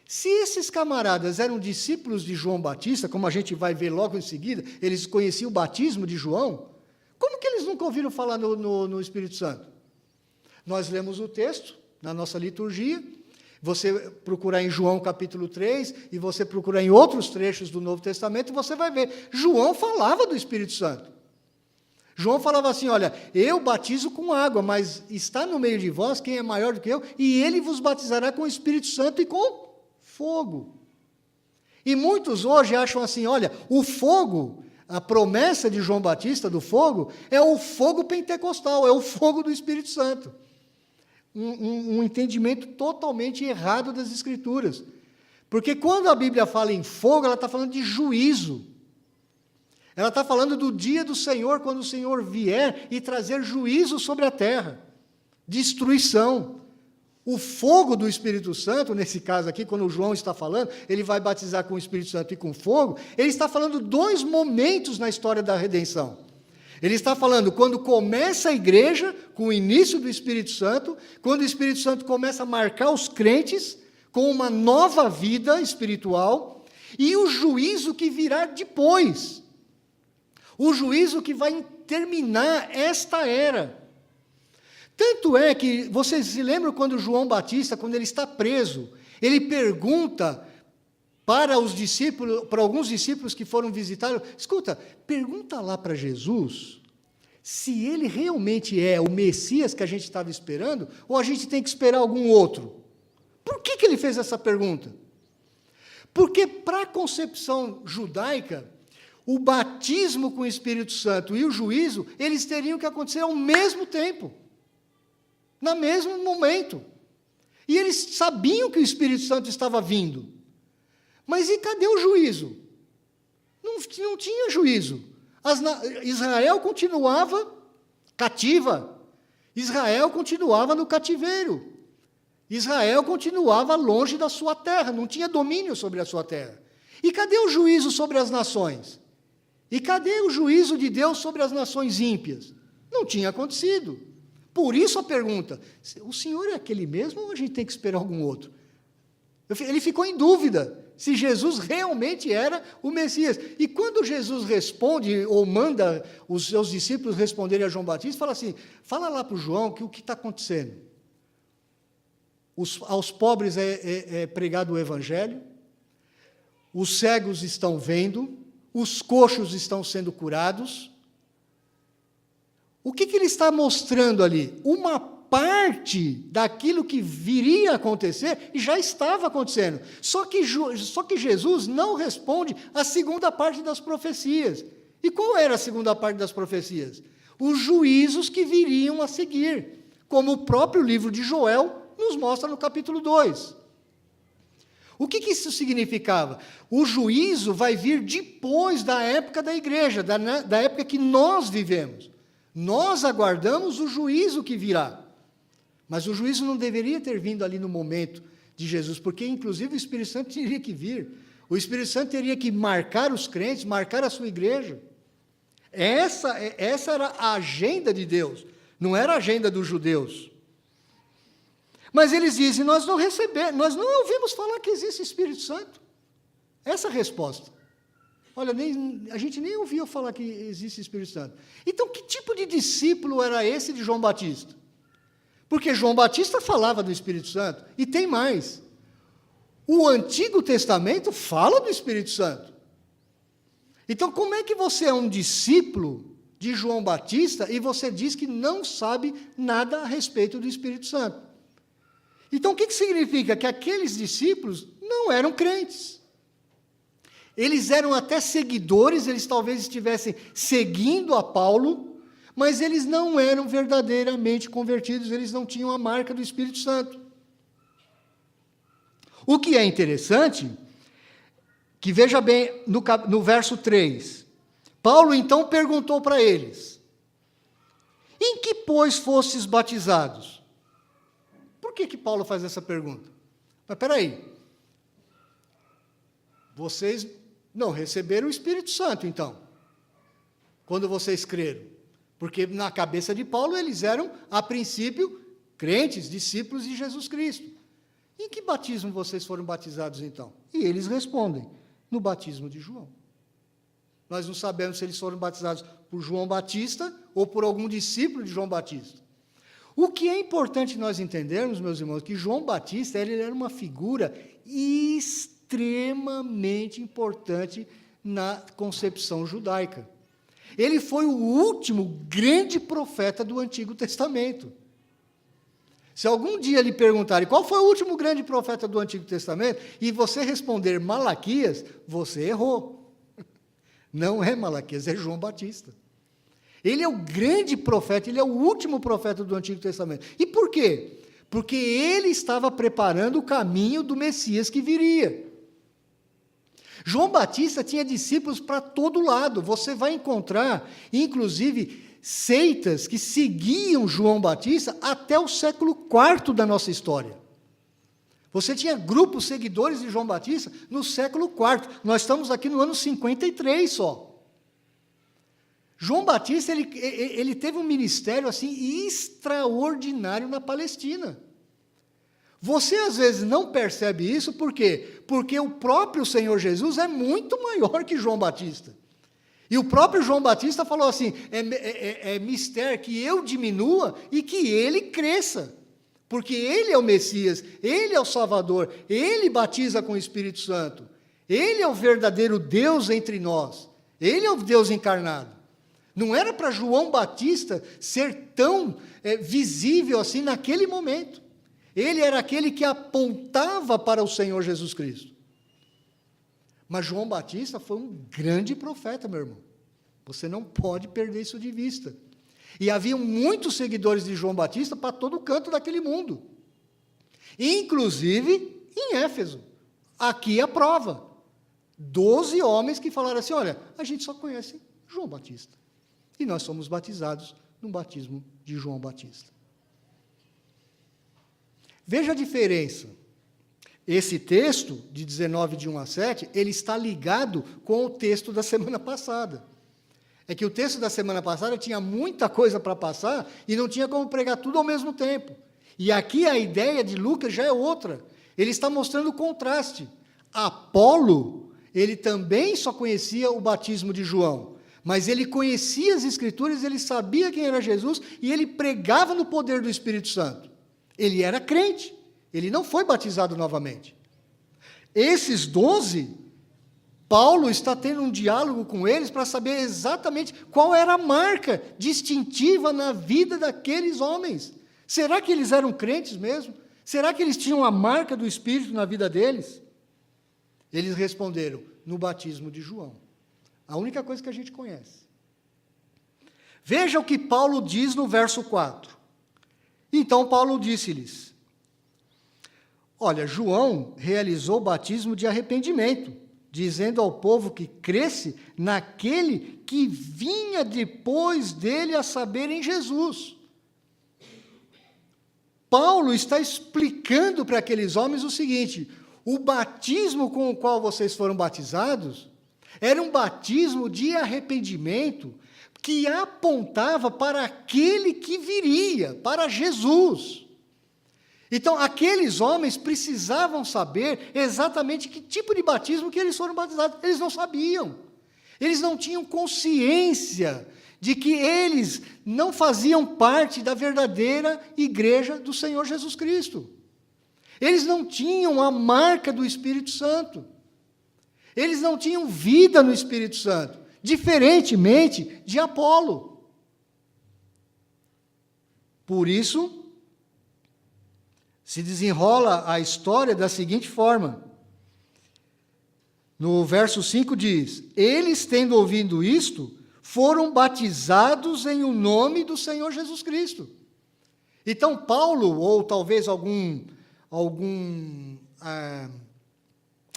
S1: Se esses camaradas eram discípulos de João Batista, como a gente vai ver logo em seguida, eles conheciam o batismo de João, como que eles nunca ouviram falar no Espírito Santo? Nós lemos o texto na nossa liturgia, você procurar em João capítulo 3, e você procurar em outros trechos do Novo Testamento, você vai ver, João falava do Espírito Santo. João falava assim, olha, eu batizo com água, mas está no meio de vós quem é maior do que eu, e ele vos batizará com o Espírito Santo e com fogo. E muitos hoje acham assim, olha, o fogo, a promessa de João Batista do fogo, é o fogo pentecostal, é o fogo do Espírito Santo. um entendimento totalmente errado das Escrituras. Porque quando a Bíblia fala em fogo, ela está falando de juízo. Ela está falando do dia do Senhor, quando o Senhor vier e trazer juízo sobre a terra, destruição. O fogo do Espírito Santo, nesse caso aqui, quando o João está falando, ele vai batizar com o Espírito Santo e com fogo, ele está falando dois momentos na história da redenção. Ele está falando quando começa a igreja, com o início do Espírito Santo, quando o Espírito Santo começa a marcar os crentes com uma nova vida espiritual, e o juízo que virá depois. O juízo que vai terminar esta era. Tanto é que, vocês se lembram quando João Batista, quando ele está preso, ele pergunta para os discípulos, para alguns discípulos que foram visitá-lo, escuta, pergunta lá para Jesus se ele realmente é o Messias que a gente estava esperando, ou a gente tem que esperar algum outro. Por que ele fez essa pergunta? Porque para a concepção judaica, o batismo com o Espírito Santo e o juízo, eles teriam que acontecer ao mesmo tempo, no mesmo momento. E eles sabiam que o Espírito Santo estava vindo. Mas e cadê o juízo? Não tinha juízo. Israel continuava cativa. Israel continuava no cativeiro. Israel continuava longe da sua terra, não tinha domínio sobre a sua terra. E cadê o juízo sobre as nações? E cadê o juízo de Deus sobre as nações ímpias? Não tinha acontecido. Por isso a pergunta, o Senhor é aquele mesmo ou a gente tem que esperar algum outro? Ele ficou em dúvida se Jesus realmente era o Messias. E quando Jesus responde, ou manda os seus discípulos responderem a João Batista, fala assim, fala lá para o João que o que está acontecendo? Aos pobres é pregado o Evangelho, os cegos estão vendo, os coxos estão sendo curados. O que ele está mostrando ali? Uma parte daquilo que viria a acontecer e já estava acontecendo. Só que Jesus não responde à segunda parte das profecias. E qual era a segunda parte das profecias? Os juízos que viriam a seguir, como o próprio livro de Joel nos mostra no capítulo 2. O que isso significava? O juízo vai vir depois da época da igreja, da época que nós vivemos. Nós aguardamos o juízo que virá. Mas o juízo não deveria ter vindo ali no momento de Jesus, porque, inclusive, o Espírito Santo teria que vir. O Espírito Santo teria que marcar os crentes, marcar a sua igreja. Essa era a agenda de Deus, não era a agenda dos judeus. Mas eles dizem, nós não ouvimos falar que existe Espírito Santo. Essa é a resposta. Olha, a gente nem ouviu falar que existe Espírito Santo. Então, que tipo de discípulo era esse de João Batista? Porque João Batista falava do Espírito Santo, e tem mais. O Antigo Testamento fala do Espírito Santo. Então, como é que você é um discípulo de João Batista e você diz que não sabe nada a respeito do Espírito Santo? Então, o que significa? Que aqueles discípulos não eram crentes. Eles eram até seguidores, eles talvez estivessem seguindo a Paulo, mas eles não eram verdadeiramente convertidos, eles não tinham a marca do Espírito Santo. O que é interessante, que veja bem no verso 3, Paulo então perguntou para eles, em que, pois, fostes batizados? Por que Paulo faz essa pergunta? Mas espera aí, vocês não receberam o Espírito Santo, então, quando vocês creram. Porque na cabeça de Paulo eles eram, a princípio, crentes, discípulos de Jesus Cristo. Em que batismo vocês foram batizados, então? E eles respondem, no batismo de João. Nós não sabemos se eles foram batizados por João Batista ou por algum discípulo de João Batista. O que é importante nós entendermos, meus irmãos, que João Batista ele era uma figura extremamente importante na concepção judaica. Ele foi o último grande profeta do Antigo Testamento. Se algum dia lhe perguntarem qual foi o último grande profeta do Antigo Testamento, e você responder Malaquias, você errou. Não é Malaquias, é João Batista. Ele é o grande profeta, ele é o último profeta do Antigo Testamento. E por quê? porque ele estava preparando o caminho do Messias que viria. João Batista tinha discípulos para todo lado. Você vai encontrar, inclusive, seitas que seguiam João Batista até o século IV da nossa história. Você tinha grupos seguidores de João Batista no século IV. Nós estamos aqui no ano 53 só. João Batista, ele teve um ministério assim extraordinário na Palestina. Você às vezes não percebe isso, por quê? Porque o próprio Senhor Jesus é muito maior que João Batista. E o próprio João Batista falou assim, é mister que eu diminua e que ele cresça. Porque ele é o Messias, ele é o Salvador, ele batiza com o Espírito Santo. Ele é o verdadeiro Deus entre nós. Ele é o Deus encarnado. Não era para João Batista ser tão visível assim naquele momento. Ele era aquele que apontava para o Senhor Jesus Cristo. Mas João Batista foi um grande profeta, meu irmão. Você não pode perder isso de vista. E haviam muitos seguidores de João Batista para todo canto daquele mundo. Inclusive em Éfeso. Aqui a prova. 12 homens que falaram assim, olha, a gente só conhece João Batista. E nós somos batizados no batismo de João Batista. Veja a diferença. Esse texto, de 19, de 1 a 7, ele está ligado com o texto da semana passada. É que o texto da semana passada tinha muita coisa para passar e não tinha como pregar tudo ao mesmo tempo. E aqui a ideia de Lucas já é outra. Ele está mostrando o contraste. Apolo, ele também só conhecia o batismo de João, mas ele conhecia as Escrituras, ele sabia quem era Jesus e ele pregava no poder do Espírito Santo. Ele era crente, ele não foi batizado novamente. Esses 12, Paulo está tendo um diálogo com eles para saber exatamente qual era a marca distintiva na vida daqueles homens. Será que eles eram crentes mesmo? Será que eles tinham a marca do Espírito na vida deles? Eles responderam, no batismo de João. A única coisa que a gente conhece. Veja o que Paulo diz no verso 4. Então Paulo disse-lhes, olha, João realizou o batismo de arrependimento, dizendo ao povo que cresce naquele que vinha depois dele, a saber, em Jesus. Paulo está explicando para aqueles homens o seguinte, o batismo com o qual vocês foram batizados era um batismo de arrependimento que apontava para aquele que viria, para Jesus. Então, aqueles homens precisavam saber exatamente que tipo de batismo que eles foram batizados. Eles não sabiam. Eles não tinham consciência de que eles não faziam parte da verdadeira igreja do Senhor Jesus Cristo. Eles não tinham a marca do Espírito Santo. Eles não tinham vida no Espírito Santo, diferentemente de Apolo. Por isso, se desenrola a história da seguinte forma. No verso 5 diz, eles, tendo ouvido isto, foram batizados em o nome do Senhor Jesus Cristo. Então, Paulo, ou talvez algum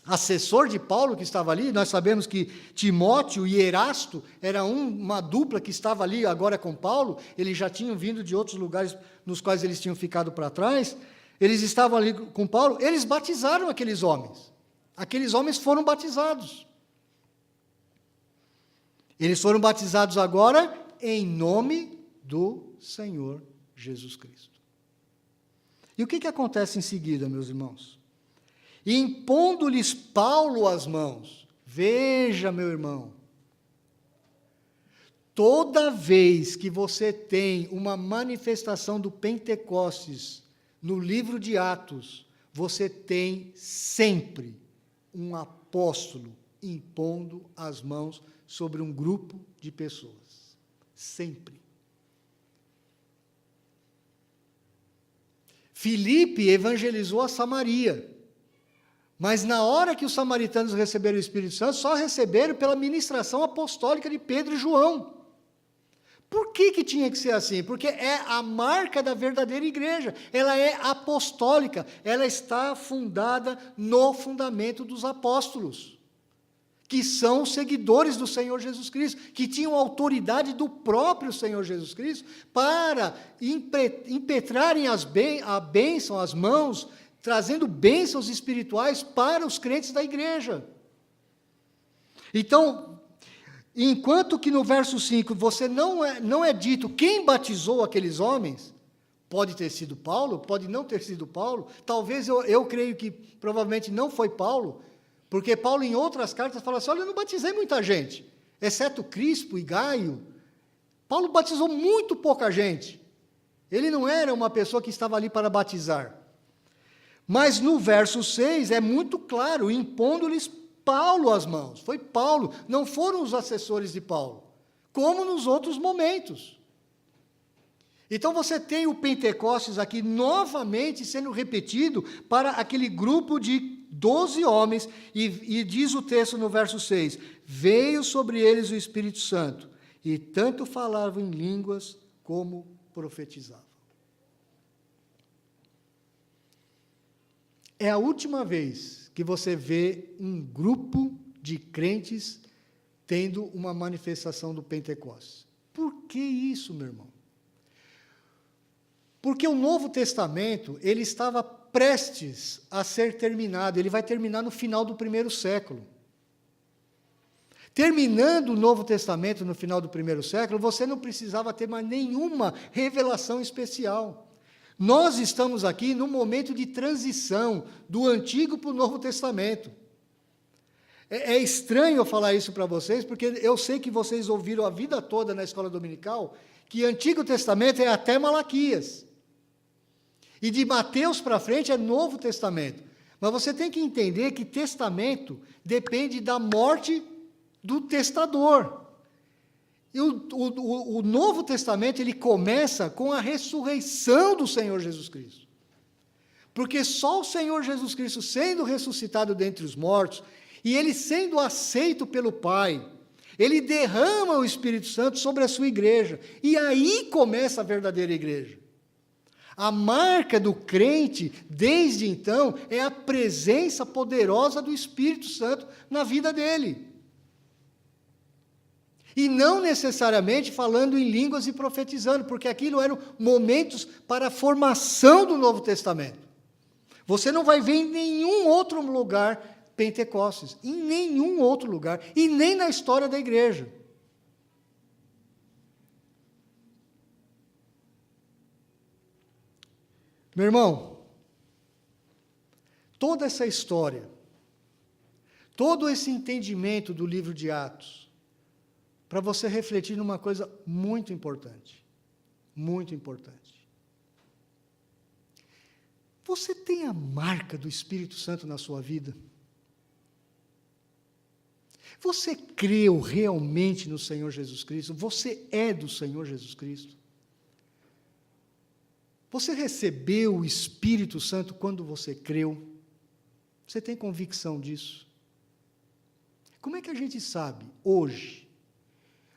S1: assessor de Paulo que estava ali, nós sabemos que Timóteo e Erasto era uma dupla que estava ali agora com Paulo, eles já tinham vindo de outros lugares nos quais eles tinham ficado para trás, eles estavam ali com Paulo, eles batizaram aqueles homens foram batizados. Eles foram batizados agora em nome do Senhor Jesus Cristo. E o que acontece em seguida, meus irmãos? Impondo-lhes Paulo as mãos, veja, meu irmão, toda vez que você tem uma manifestação do Pentecostes no livro de Atos, você tem sempre um apóstolo impondo as mãos sobre um grupo de pessoas. Sempre. Filipe evangelizou a Samaria, mas na hora que os samaritanos receberam o Espírito Santo, só receberam pela ministração apostólica de Pedro e João. Por que tinha que ser assim? Porque é a marca da verdadeira igreja. Ela é apostólica. Ela está fundada no fundamento dos apóstolos, que são seguidores do Senhor Jesus Cristo, que tinham autoridade do próprio Senhor Jesus Cristo para impetrarem a bênção, as mãos, trazendo bênçãos espirituais para os crentes da igreja. Então, enquanto que no verso 5 você não é dito quem batizou aqueles homens, pode ter sido Paulo, pode não ter sido Paulo, talvez eu creio que provavelmente não foi Paulo, porque Paulo em outras cartas fala assim, olha, eu não batizei muita gente, exceto Crispo e Gaio. Paulo batizou muito pouca gente. Ele não era uma pessoa que estava ali para batizar. Mas no verso 6 é muito claro, impondo-lhes Paulo as mãos. Foi Paulo, não foram os assessores de Paulo, como nos outros momentos. Então você tem o Pentecostes aqui novamente sendo repetido para aquele grupo de 12 homens, e diz o texto no verso 6, veio sobre eles o Espírito Santo, e tanto falavam em línguas como profetizavam. É a última vez que você vê um grupo de crentes tendo uma manifestação do Pentecostes. Por que isso, meu irmão? Porque o Novo Testamento, ele estava prestes a ser terminado, ele vai terminar no final do primeiro século. Terminando o Novo Testamento no final do primeiro século, você não precisava ter mais nenhuma revelação especial. Nós estamos aqui num momento de transição do Antigo para o Novo Testamento. É estranho eu falar isso para vocês, porque eu sei que vocês ouviram a vida toda na escola dominical que Antigo Testamento é até Malaquias. E de Mateus para frente é Novo Testamento. Mas você tem que entender que testamento depende da morte do testador. E o Novo Testamento ele começa com a ressurreição do Senhor Jesus Cristo. Porque só o Senhor Jesus Cristo sendo ressuscitado dentre os mortos, e ele sendo aceito pelo Pai, ele derrama o Espírito Santo sobre a sua igreja. E aí começa a verdadeira igreja. A marca do crente, desde então, é a presença poderosa do Espírito Santo na vida dele. E não necessariamente falando em línguas e profetizando, porque aquilo eram momentos para a formação do Novo Testamento. Você não vai ver em nenhum outro lugar Pentecostes, em nenhum outro lugar, e nem na história da igreja. Meu irmão, toda essa história, todo esse entendimento do livro de Atos, para você refletir numa coisa muito importante. Muito importante. Você tem a marca do Espírito Santo na sua vida? Você creu realmente no Senhor Jesus Cristo? Você é do Senhor Jesus Cristo? Você recebeu o Espírito Santo quando você creu? Você tem convicção disso? Como é que a gente sabe, hoje?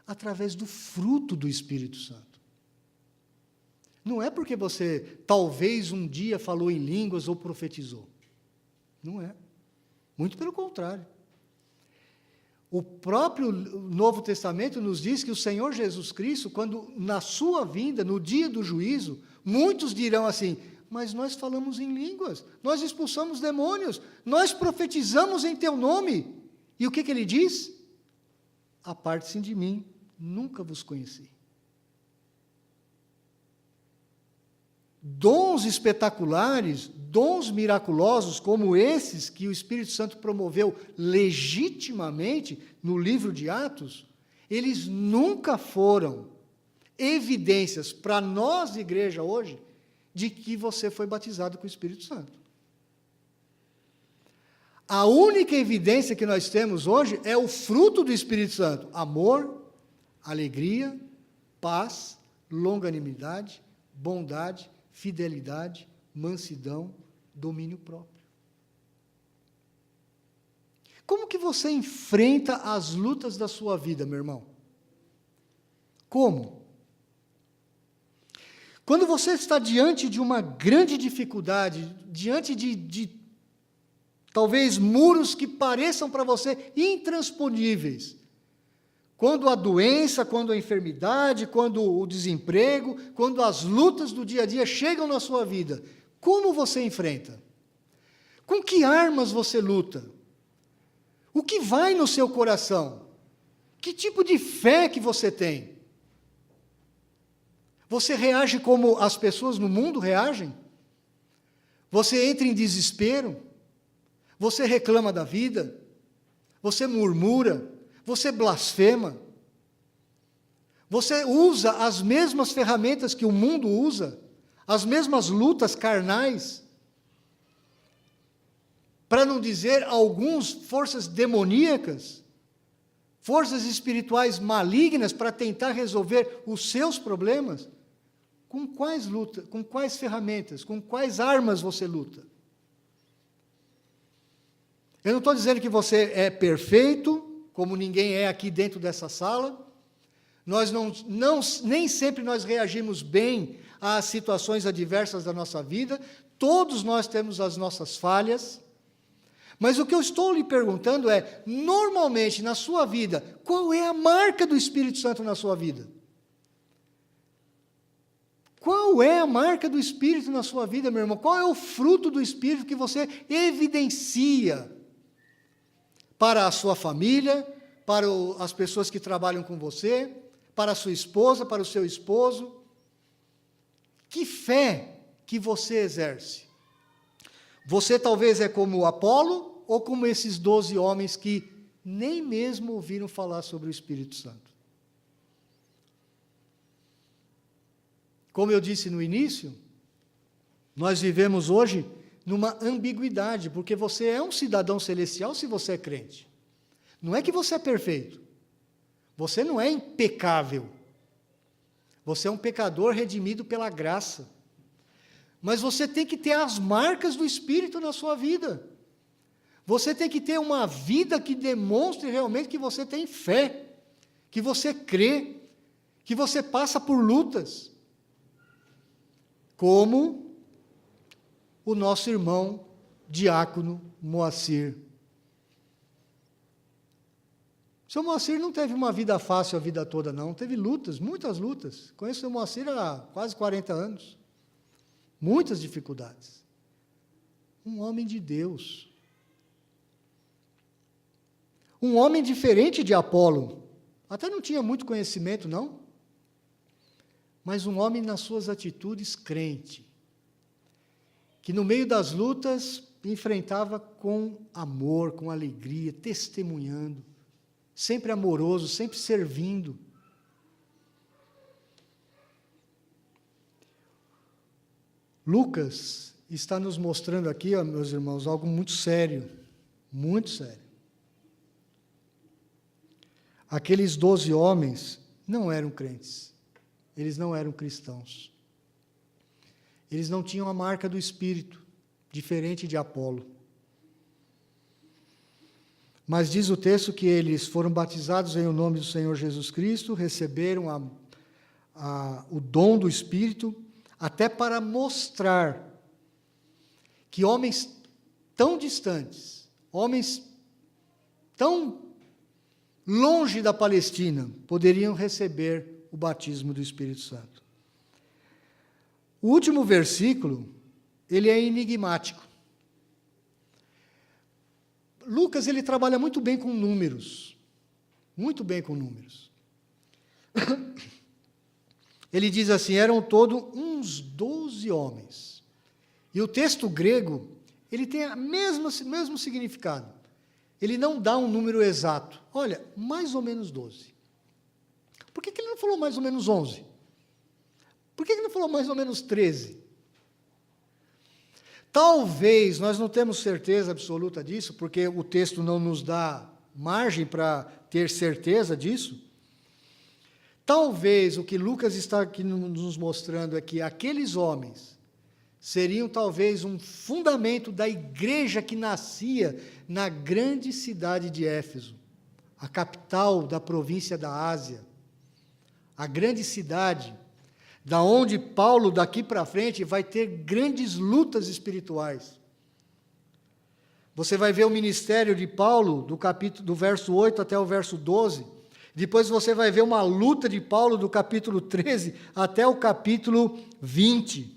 S1: Através do fruto do Espírito Santo. Não é porque você, talvez, um dia falou em línguas ou profetizou. Não é. Muito pelo contrário. O próprio Novo Testamento nos diz que o Senhor Jesus Cristo, quando na sua vinda, no dia do juízo, muitos dirão assim, mas nós falamos em línguas, nós expulsamos demônios, nós profetizamos em teu nome. E o que ele diz? Aparte-se de mim, nunca vos conheci. Dons espetaculares, dons miraculosos, como esses que o Espírito Santo promoveu legitimamente no livro de Atos, eles nunca foram evidências para nós, igreja, hoje, de que você foi batizado com o Espírito Santo. A única evidência que nós temos hoje é o fruto do Espírito Santo: amor, alegria, paz, longanimidade, bondade, fidelidade, mansidão, domínio próprio. Como que você enfrenta as lutas da sua vida, meu irmão? Como? Quando você está diante de uma grande dificuldade, diante de talvez muros que pareçam para você intransponíveis, quando a doença, quando a enfermidade, quando o desemprego, quando as lutas do dia a dia chegam na sua vida, como você enfrenta? Com que armas você luta? O que vai no seu coração? Que tipo de fé que você tem? Você reage como as pessoas no mundo reagem? Você entra em desespero? Você reclama da vida? Você murmura? Você blasfema? Você usa as mesmas ferramentas que o mundo usa? As mesmas lutas carnais? Para não dizer alguns forças demoníacas? Forças espirituais malignas para tentar resolver os seus problemas? Com quais lutas, com quais ferramentas, com quais armas você luta? Eu não estou dizendo que você é perfeito, como ninguém é aqui dentro dessa sala. Nós nem sempre nós reagimos bem às situações adversas da nossa vida. Todos nós temos as nossas falhas. Mas o que eu estou lhe perguntando é, normalmente na sua vida, qual é a marca do Espírito Santo na sua vida? Qual é a marca do Espírito na sua vida, meu irmão? Qual é o fruto do Espírito que você evidencia para a sua família, para as pessoas que trabalham com você, para a sua esposa, para o seu esposo? Que fé que você exerce? Você talvez é como Apolo ou como esses 12 homens que nem mesmo ouviram falar sobre o Espírito Santo? Como eu disse no início, nós vivemos hoje numa ambiguidade, porque você é um cidadão celestial se você é crente. Não é que você é perfeito. Você não é impecável. Você é um pecador redimido pela graça. Mas você tem que ter as marcas do Espírito na sua vida. Você tem que ter uma vida que demonstre realmente que você tem fé, que você crê, que você passa por lutas. Como o nosso irmão diácono Moacir. O seu Moacir não teve uma vida fácil a vida toda, não. Teve lutas, muitas lutas. Conheço o seu Moacir há quase 40 anos. Muitas dificuldades. Um homem de Deus. Um homem diferente de Apolo. Até não tinha muito conhecimento, não. Mas um homem nas suas atitudes crente, que no meio das lutas enfrentava com amor, com alegria, testemunhando, sempre amoroso, sempre servindo. Lucas está nos mostrando aqui, ó, meus irmãos, algo muito sério, muito sério. Aqueles 12 homens não eram crentes. Eles não eram cristãos. Eles não tinham a marca do Espírito, diferente de Apolo. Mas diz o texto que eles foram batizados em o nome do Senhor Jesus Cristo, receberam o dom do Espírito, até para mostrar que homens tão distantes, homens tão longe da Palestina, poderiam receber o batismo do Espírito Santo. O último versículo, ele é enigmático. Lucas, ele trabalha muito bem com números. Muito bem com números. Ele diz assim, eram todo uns 12 homens. E o texto grego, ele tem o mesmo significado. Ele não dá um número exato. Olha, mais ou menos 12. Por que ele não falou mais ou menos 11? Por que ele não falou mais ou menos 13? Talvez, nós não temos certeza absoluta disso, porque o texto não nos dá margem para ter certeza disso. Talvez o que Lucas está aqui nos mostrando é que aqueles homens seriam talvez um fundamento da igreja que nascia na grande cidade de Éfeso, a capital da província da Ásia, a grande cidade da onde Paulo, daqui para frente, vai ter grandes lutas espirituais. Você vai ver o ministério de Paulo, do verso 8 até o verso 12. Depois você vai ver uma luta de Paulo do capítulo 13 até o capítulo 20.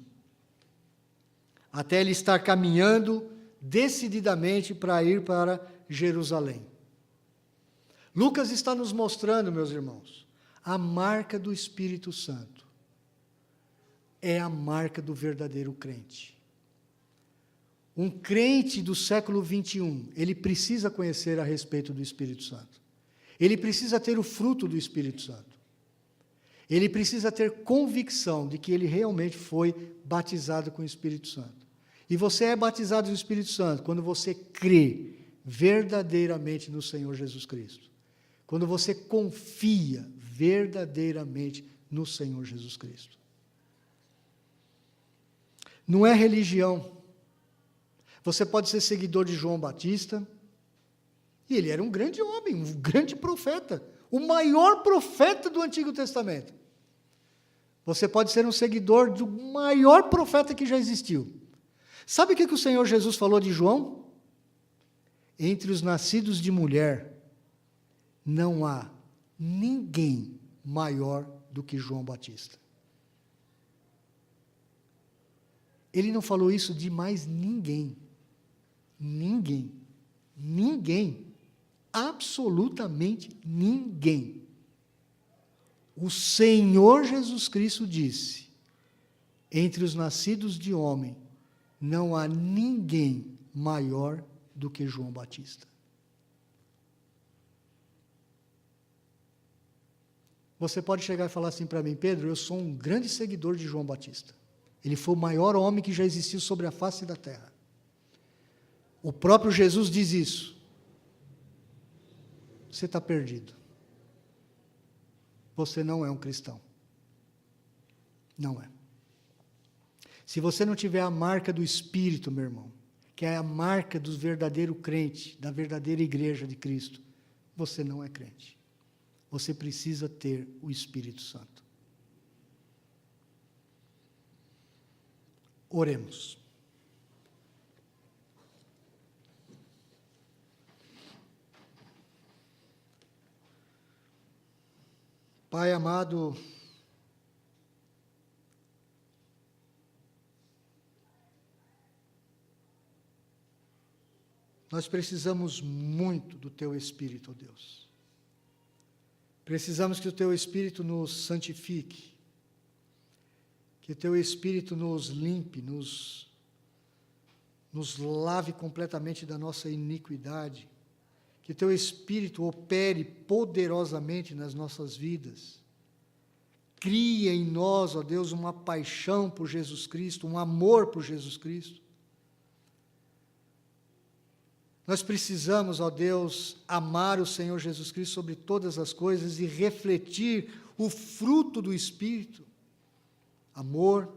S1: Até ele estar caminhando decididamente para ir para Jerusalém. Lucas está nos mostrando, meus irmãos, a marca do Espírito Santo. É a marca do verdadeiro crente. Um crente do século 21, ele precisa conhecer a respeito do Espírito Santo. Ele precisa ter o fruto do Espírito Santo. Ele precisa ter convicção de que ele realmente foi batizado com o Espírito Santo. E você é batizado no Espírito Santo quando você crê verdadeiramente no Senhor Jesus Cristo. Quando você confia verdadeiramente no Senhor Jesus Cristo. Não é religião. Você pode ser seguidor de João Batista, e ele era um grande homem, um grande profeta, o maior profeta do Antigo Testamento. Você pode ser um seguidor do maior profeta que já existiu. Sabe o que o Senhor Jesus falou de João? Entre os nascidos de mulher, não há ninguém maior do que João Batista. Ele não falou isso de mais ninguém. Ninguém. Ninguém. Absolutamente ninguém. O Senhor Jesus Cristo disse: entre os nascidos de homem, não há ninguém maior do que João Batista. Você pode chegar e falar assim para mim: Pedro, eu sou um grande seguidor de João Batista. Ele foi o maior homem que já existiu sobre a face da terra. O próprio Jesus diz isso. Você está perdido. Você não é um cristão. Não é. Se você não tiver a marca do Espírito, meu irmão, que é a marca do verdadeiro crente, da verdadeira igreja de Cristo, você não é crente. Você precisa ter o Espírito Santo. Oremos. Pai amado, nós precisamos muito do Teu Espírito, ó Deus. Precisamos que o Teu Espírito nos santifique, que o Teu Espírito nos limpe, nos lave completamente da nossa iniquidade, que o Teu Espírito opere poderosamente nas nossas vidas, cria em nós, ó Deus, uma paixão por Jesus Cristo, um amor por Jesus Cristo. Nós precisamos, ó Deus, amar o Senhor Jesus Cristo sobre todas as coisas e refletir o fruto do Espírito. Amor,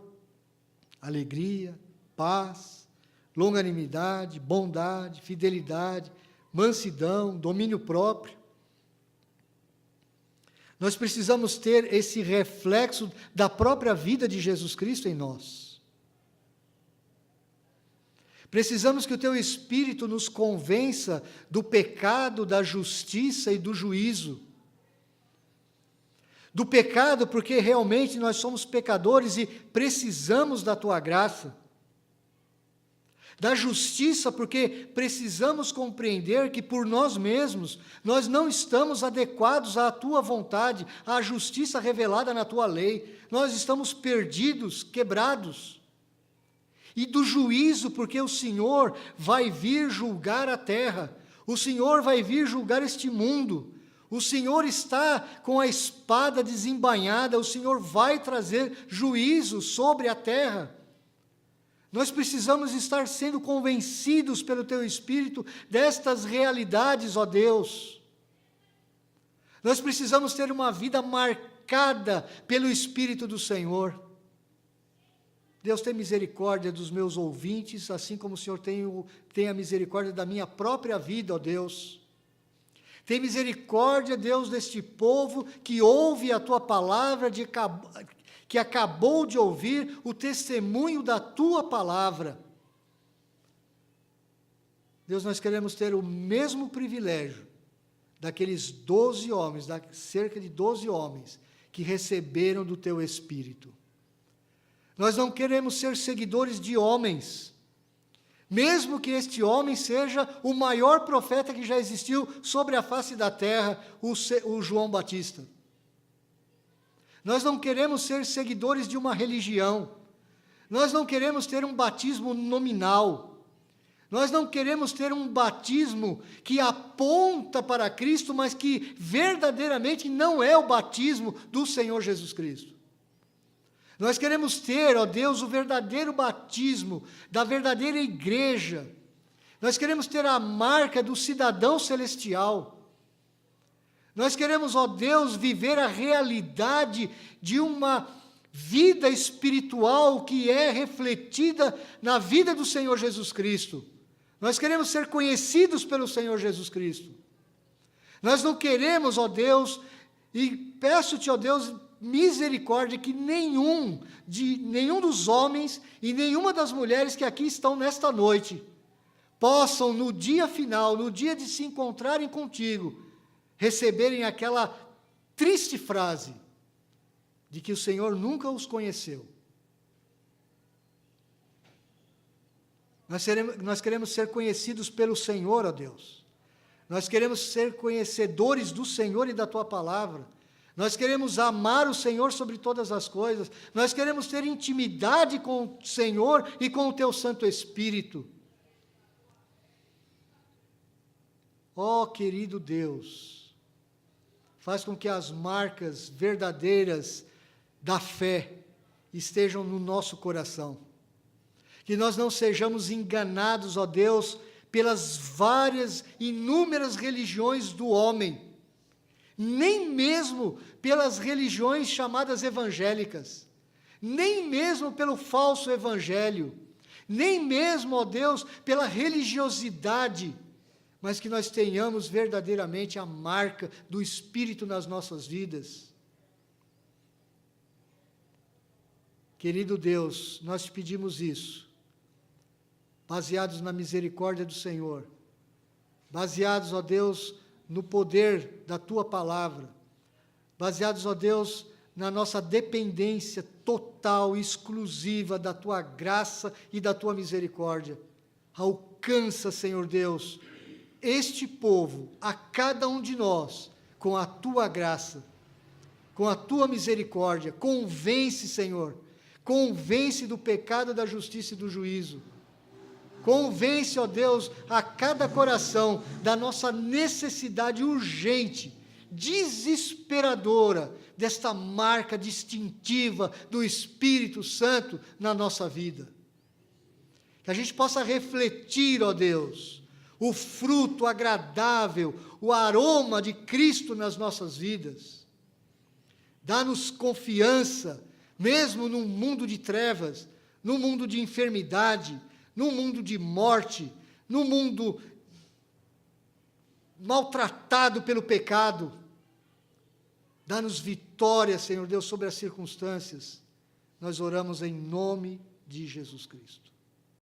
S1: alegria, paz, longanimidade, bondade, fidelidade, mansidão, domínio próprio. Nós precisamos ter esse reflexo da própria vida de Jesus Cristo em nós. Precisamos que o Teu Espírito nos convença do pecado, da justiça e do juízo. Do pecado, porque realmente nós somos pecadores e precisamos da Tua graça. Da justiça, porque precisamos compreender que por nós mesmos, nós não estamos adequados à Tua vontade, à justiça revelada na Tua lei. Nós estamos perdidos, quebrados. E do juízo, porque o Senhor vai vir julgar a terra, o Senhor vai vir julgar este mundo, o Senhor está com a espada desembainhada, o Senhor vai trazer juízo sobre a terra. Nós precisamos estar sendo convencidos pelo Teu Espírito destas realidades, ó Deus. Nós precisamos ter uma vida marcada pelo Espírito do Senhor. Deus, tem misericórdia dos meus ouvintes, assim como o Senhor tem a misericórdia da minha própria vida, ó Deus. Tem misericórdia, Deus, deste povo que ouve a Tua palavra, que acabou de ouvir o testemunho da tua palavra. Deus, nós queremos ter o mesmo privilégio daqueles 12 homens, cerca de 12 homens, que receberam do teu Espírito. Nós não queremos ser seguidores de homens, mesmo que este homem seja o maior profeta que já existiu sobre a face da terra, o João Batista. Nós não queremos ser seguidores de uma religião, nós não queremos ter um batismo nominal, nós não queremos ter um batismo que aponta para Cristo, mas que verdadeiramente não é o batismo do Senhor Jesus Cristo. Nós queremos ter, ó Deus, o verdadeiro batismo da verdadeira igreja. Nós queremos ter a marca do cidadão celestial. Nós queremos, ó Deus, viver a realidade de uma vida espiritual que é refletida na vida do Senhor Jesus Cristo. Nós queremos ser conhecidos pelo Senhor Jesus Cristo. Nós não queremos, ó Deus, e peço-te, ó Deus, misericórdia, que nenhum dos homens e nenhuma das mulheres que aqui estão nesta noite possam, no dia final, no dia de se encontrarem contigo, receberem aquela triste frase de que o Senhor nunca os conheceu. Nós queremos ser conhecidos pelo Senhor, ó Deus. Nós queremos ser conhecedores do Senhor e da Tua palavra. Nós queremos amar o Senhor sobre todas as coisas. Nós queremos ter intimidade com o Senhor e com o Teu Santo Espírito. Ó querido Deus, faz com que as marcas verdadeiras da fé estejam no nosso coração. Que nós não sejamos enganados, ó Deus, pelas várias, inúmeras religiões do homem, nem mesmo pelas religiões chamadas evangélicas, nem mesmo pelo falso evangelho, nem mesmo, ó Deus, pela religiosidade, mas que nós tenhamos verdadeiramente a marca do Espírito nas nossas vidas. Querido Deus, nós te pedimos isso, baseados na misericórdia do Senhor, baseados, ó Deus, no poder da Tua palavra, baseados, ó Deus, na nossa dependência total e exclusiva da Tua graça e da Tua misericórdia. Alcança, Senhor Deus, este povo, a cada um de nós, com a Tua graça, com a Tua misericórdia. Convence, Senhor, convence do pecado, da justiça e do juízo. Convence, ó Deus, a cada coração da nossa necessidade urgente, desesperadora, desta marca distintiva do Espírito Santo na nossa vida. Que a gente possa refletir, ó Deus, o fruto agradável, o aroma de Cristo nas nossas vidas. Dá-nos confiança, mesmo num mundo de trevas, num mundo de enfermidade, num mundo de morte, num mundo maltratado pelo pecado. Dá-nos vitória, Senhor Deus, sobre as circunstâncias. Nós oramos em nome de Jesus Cristo.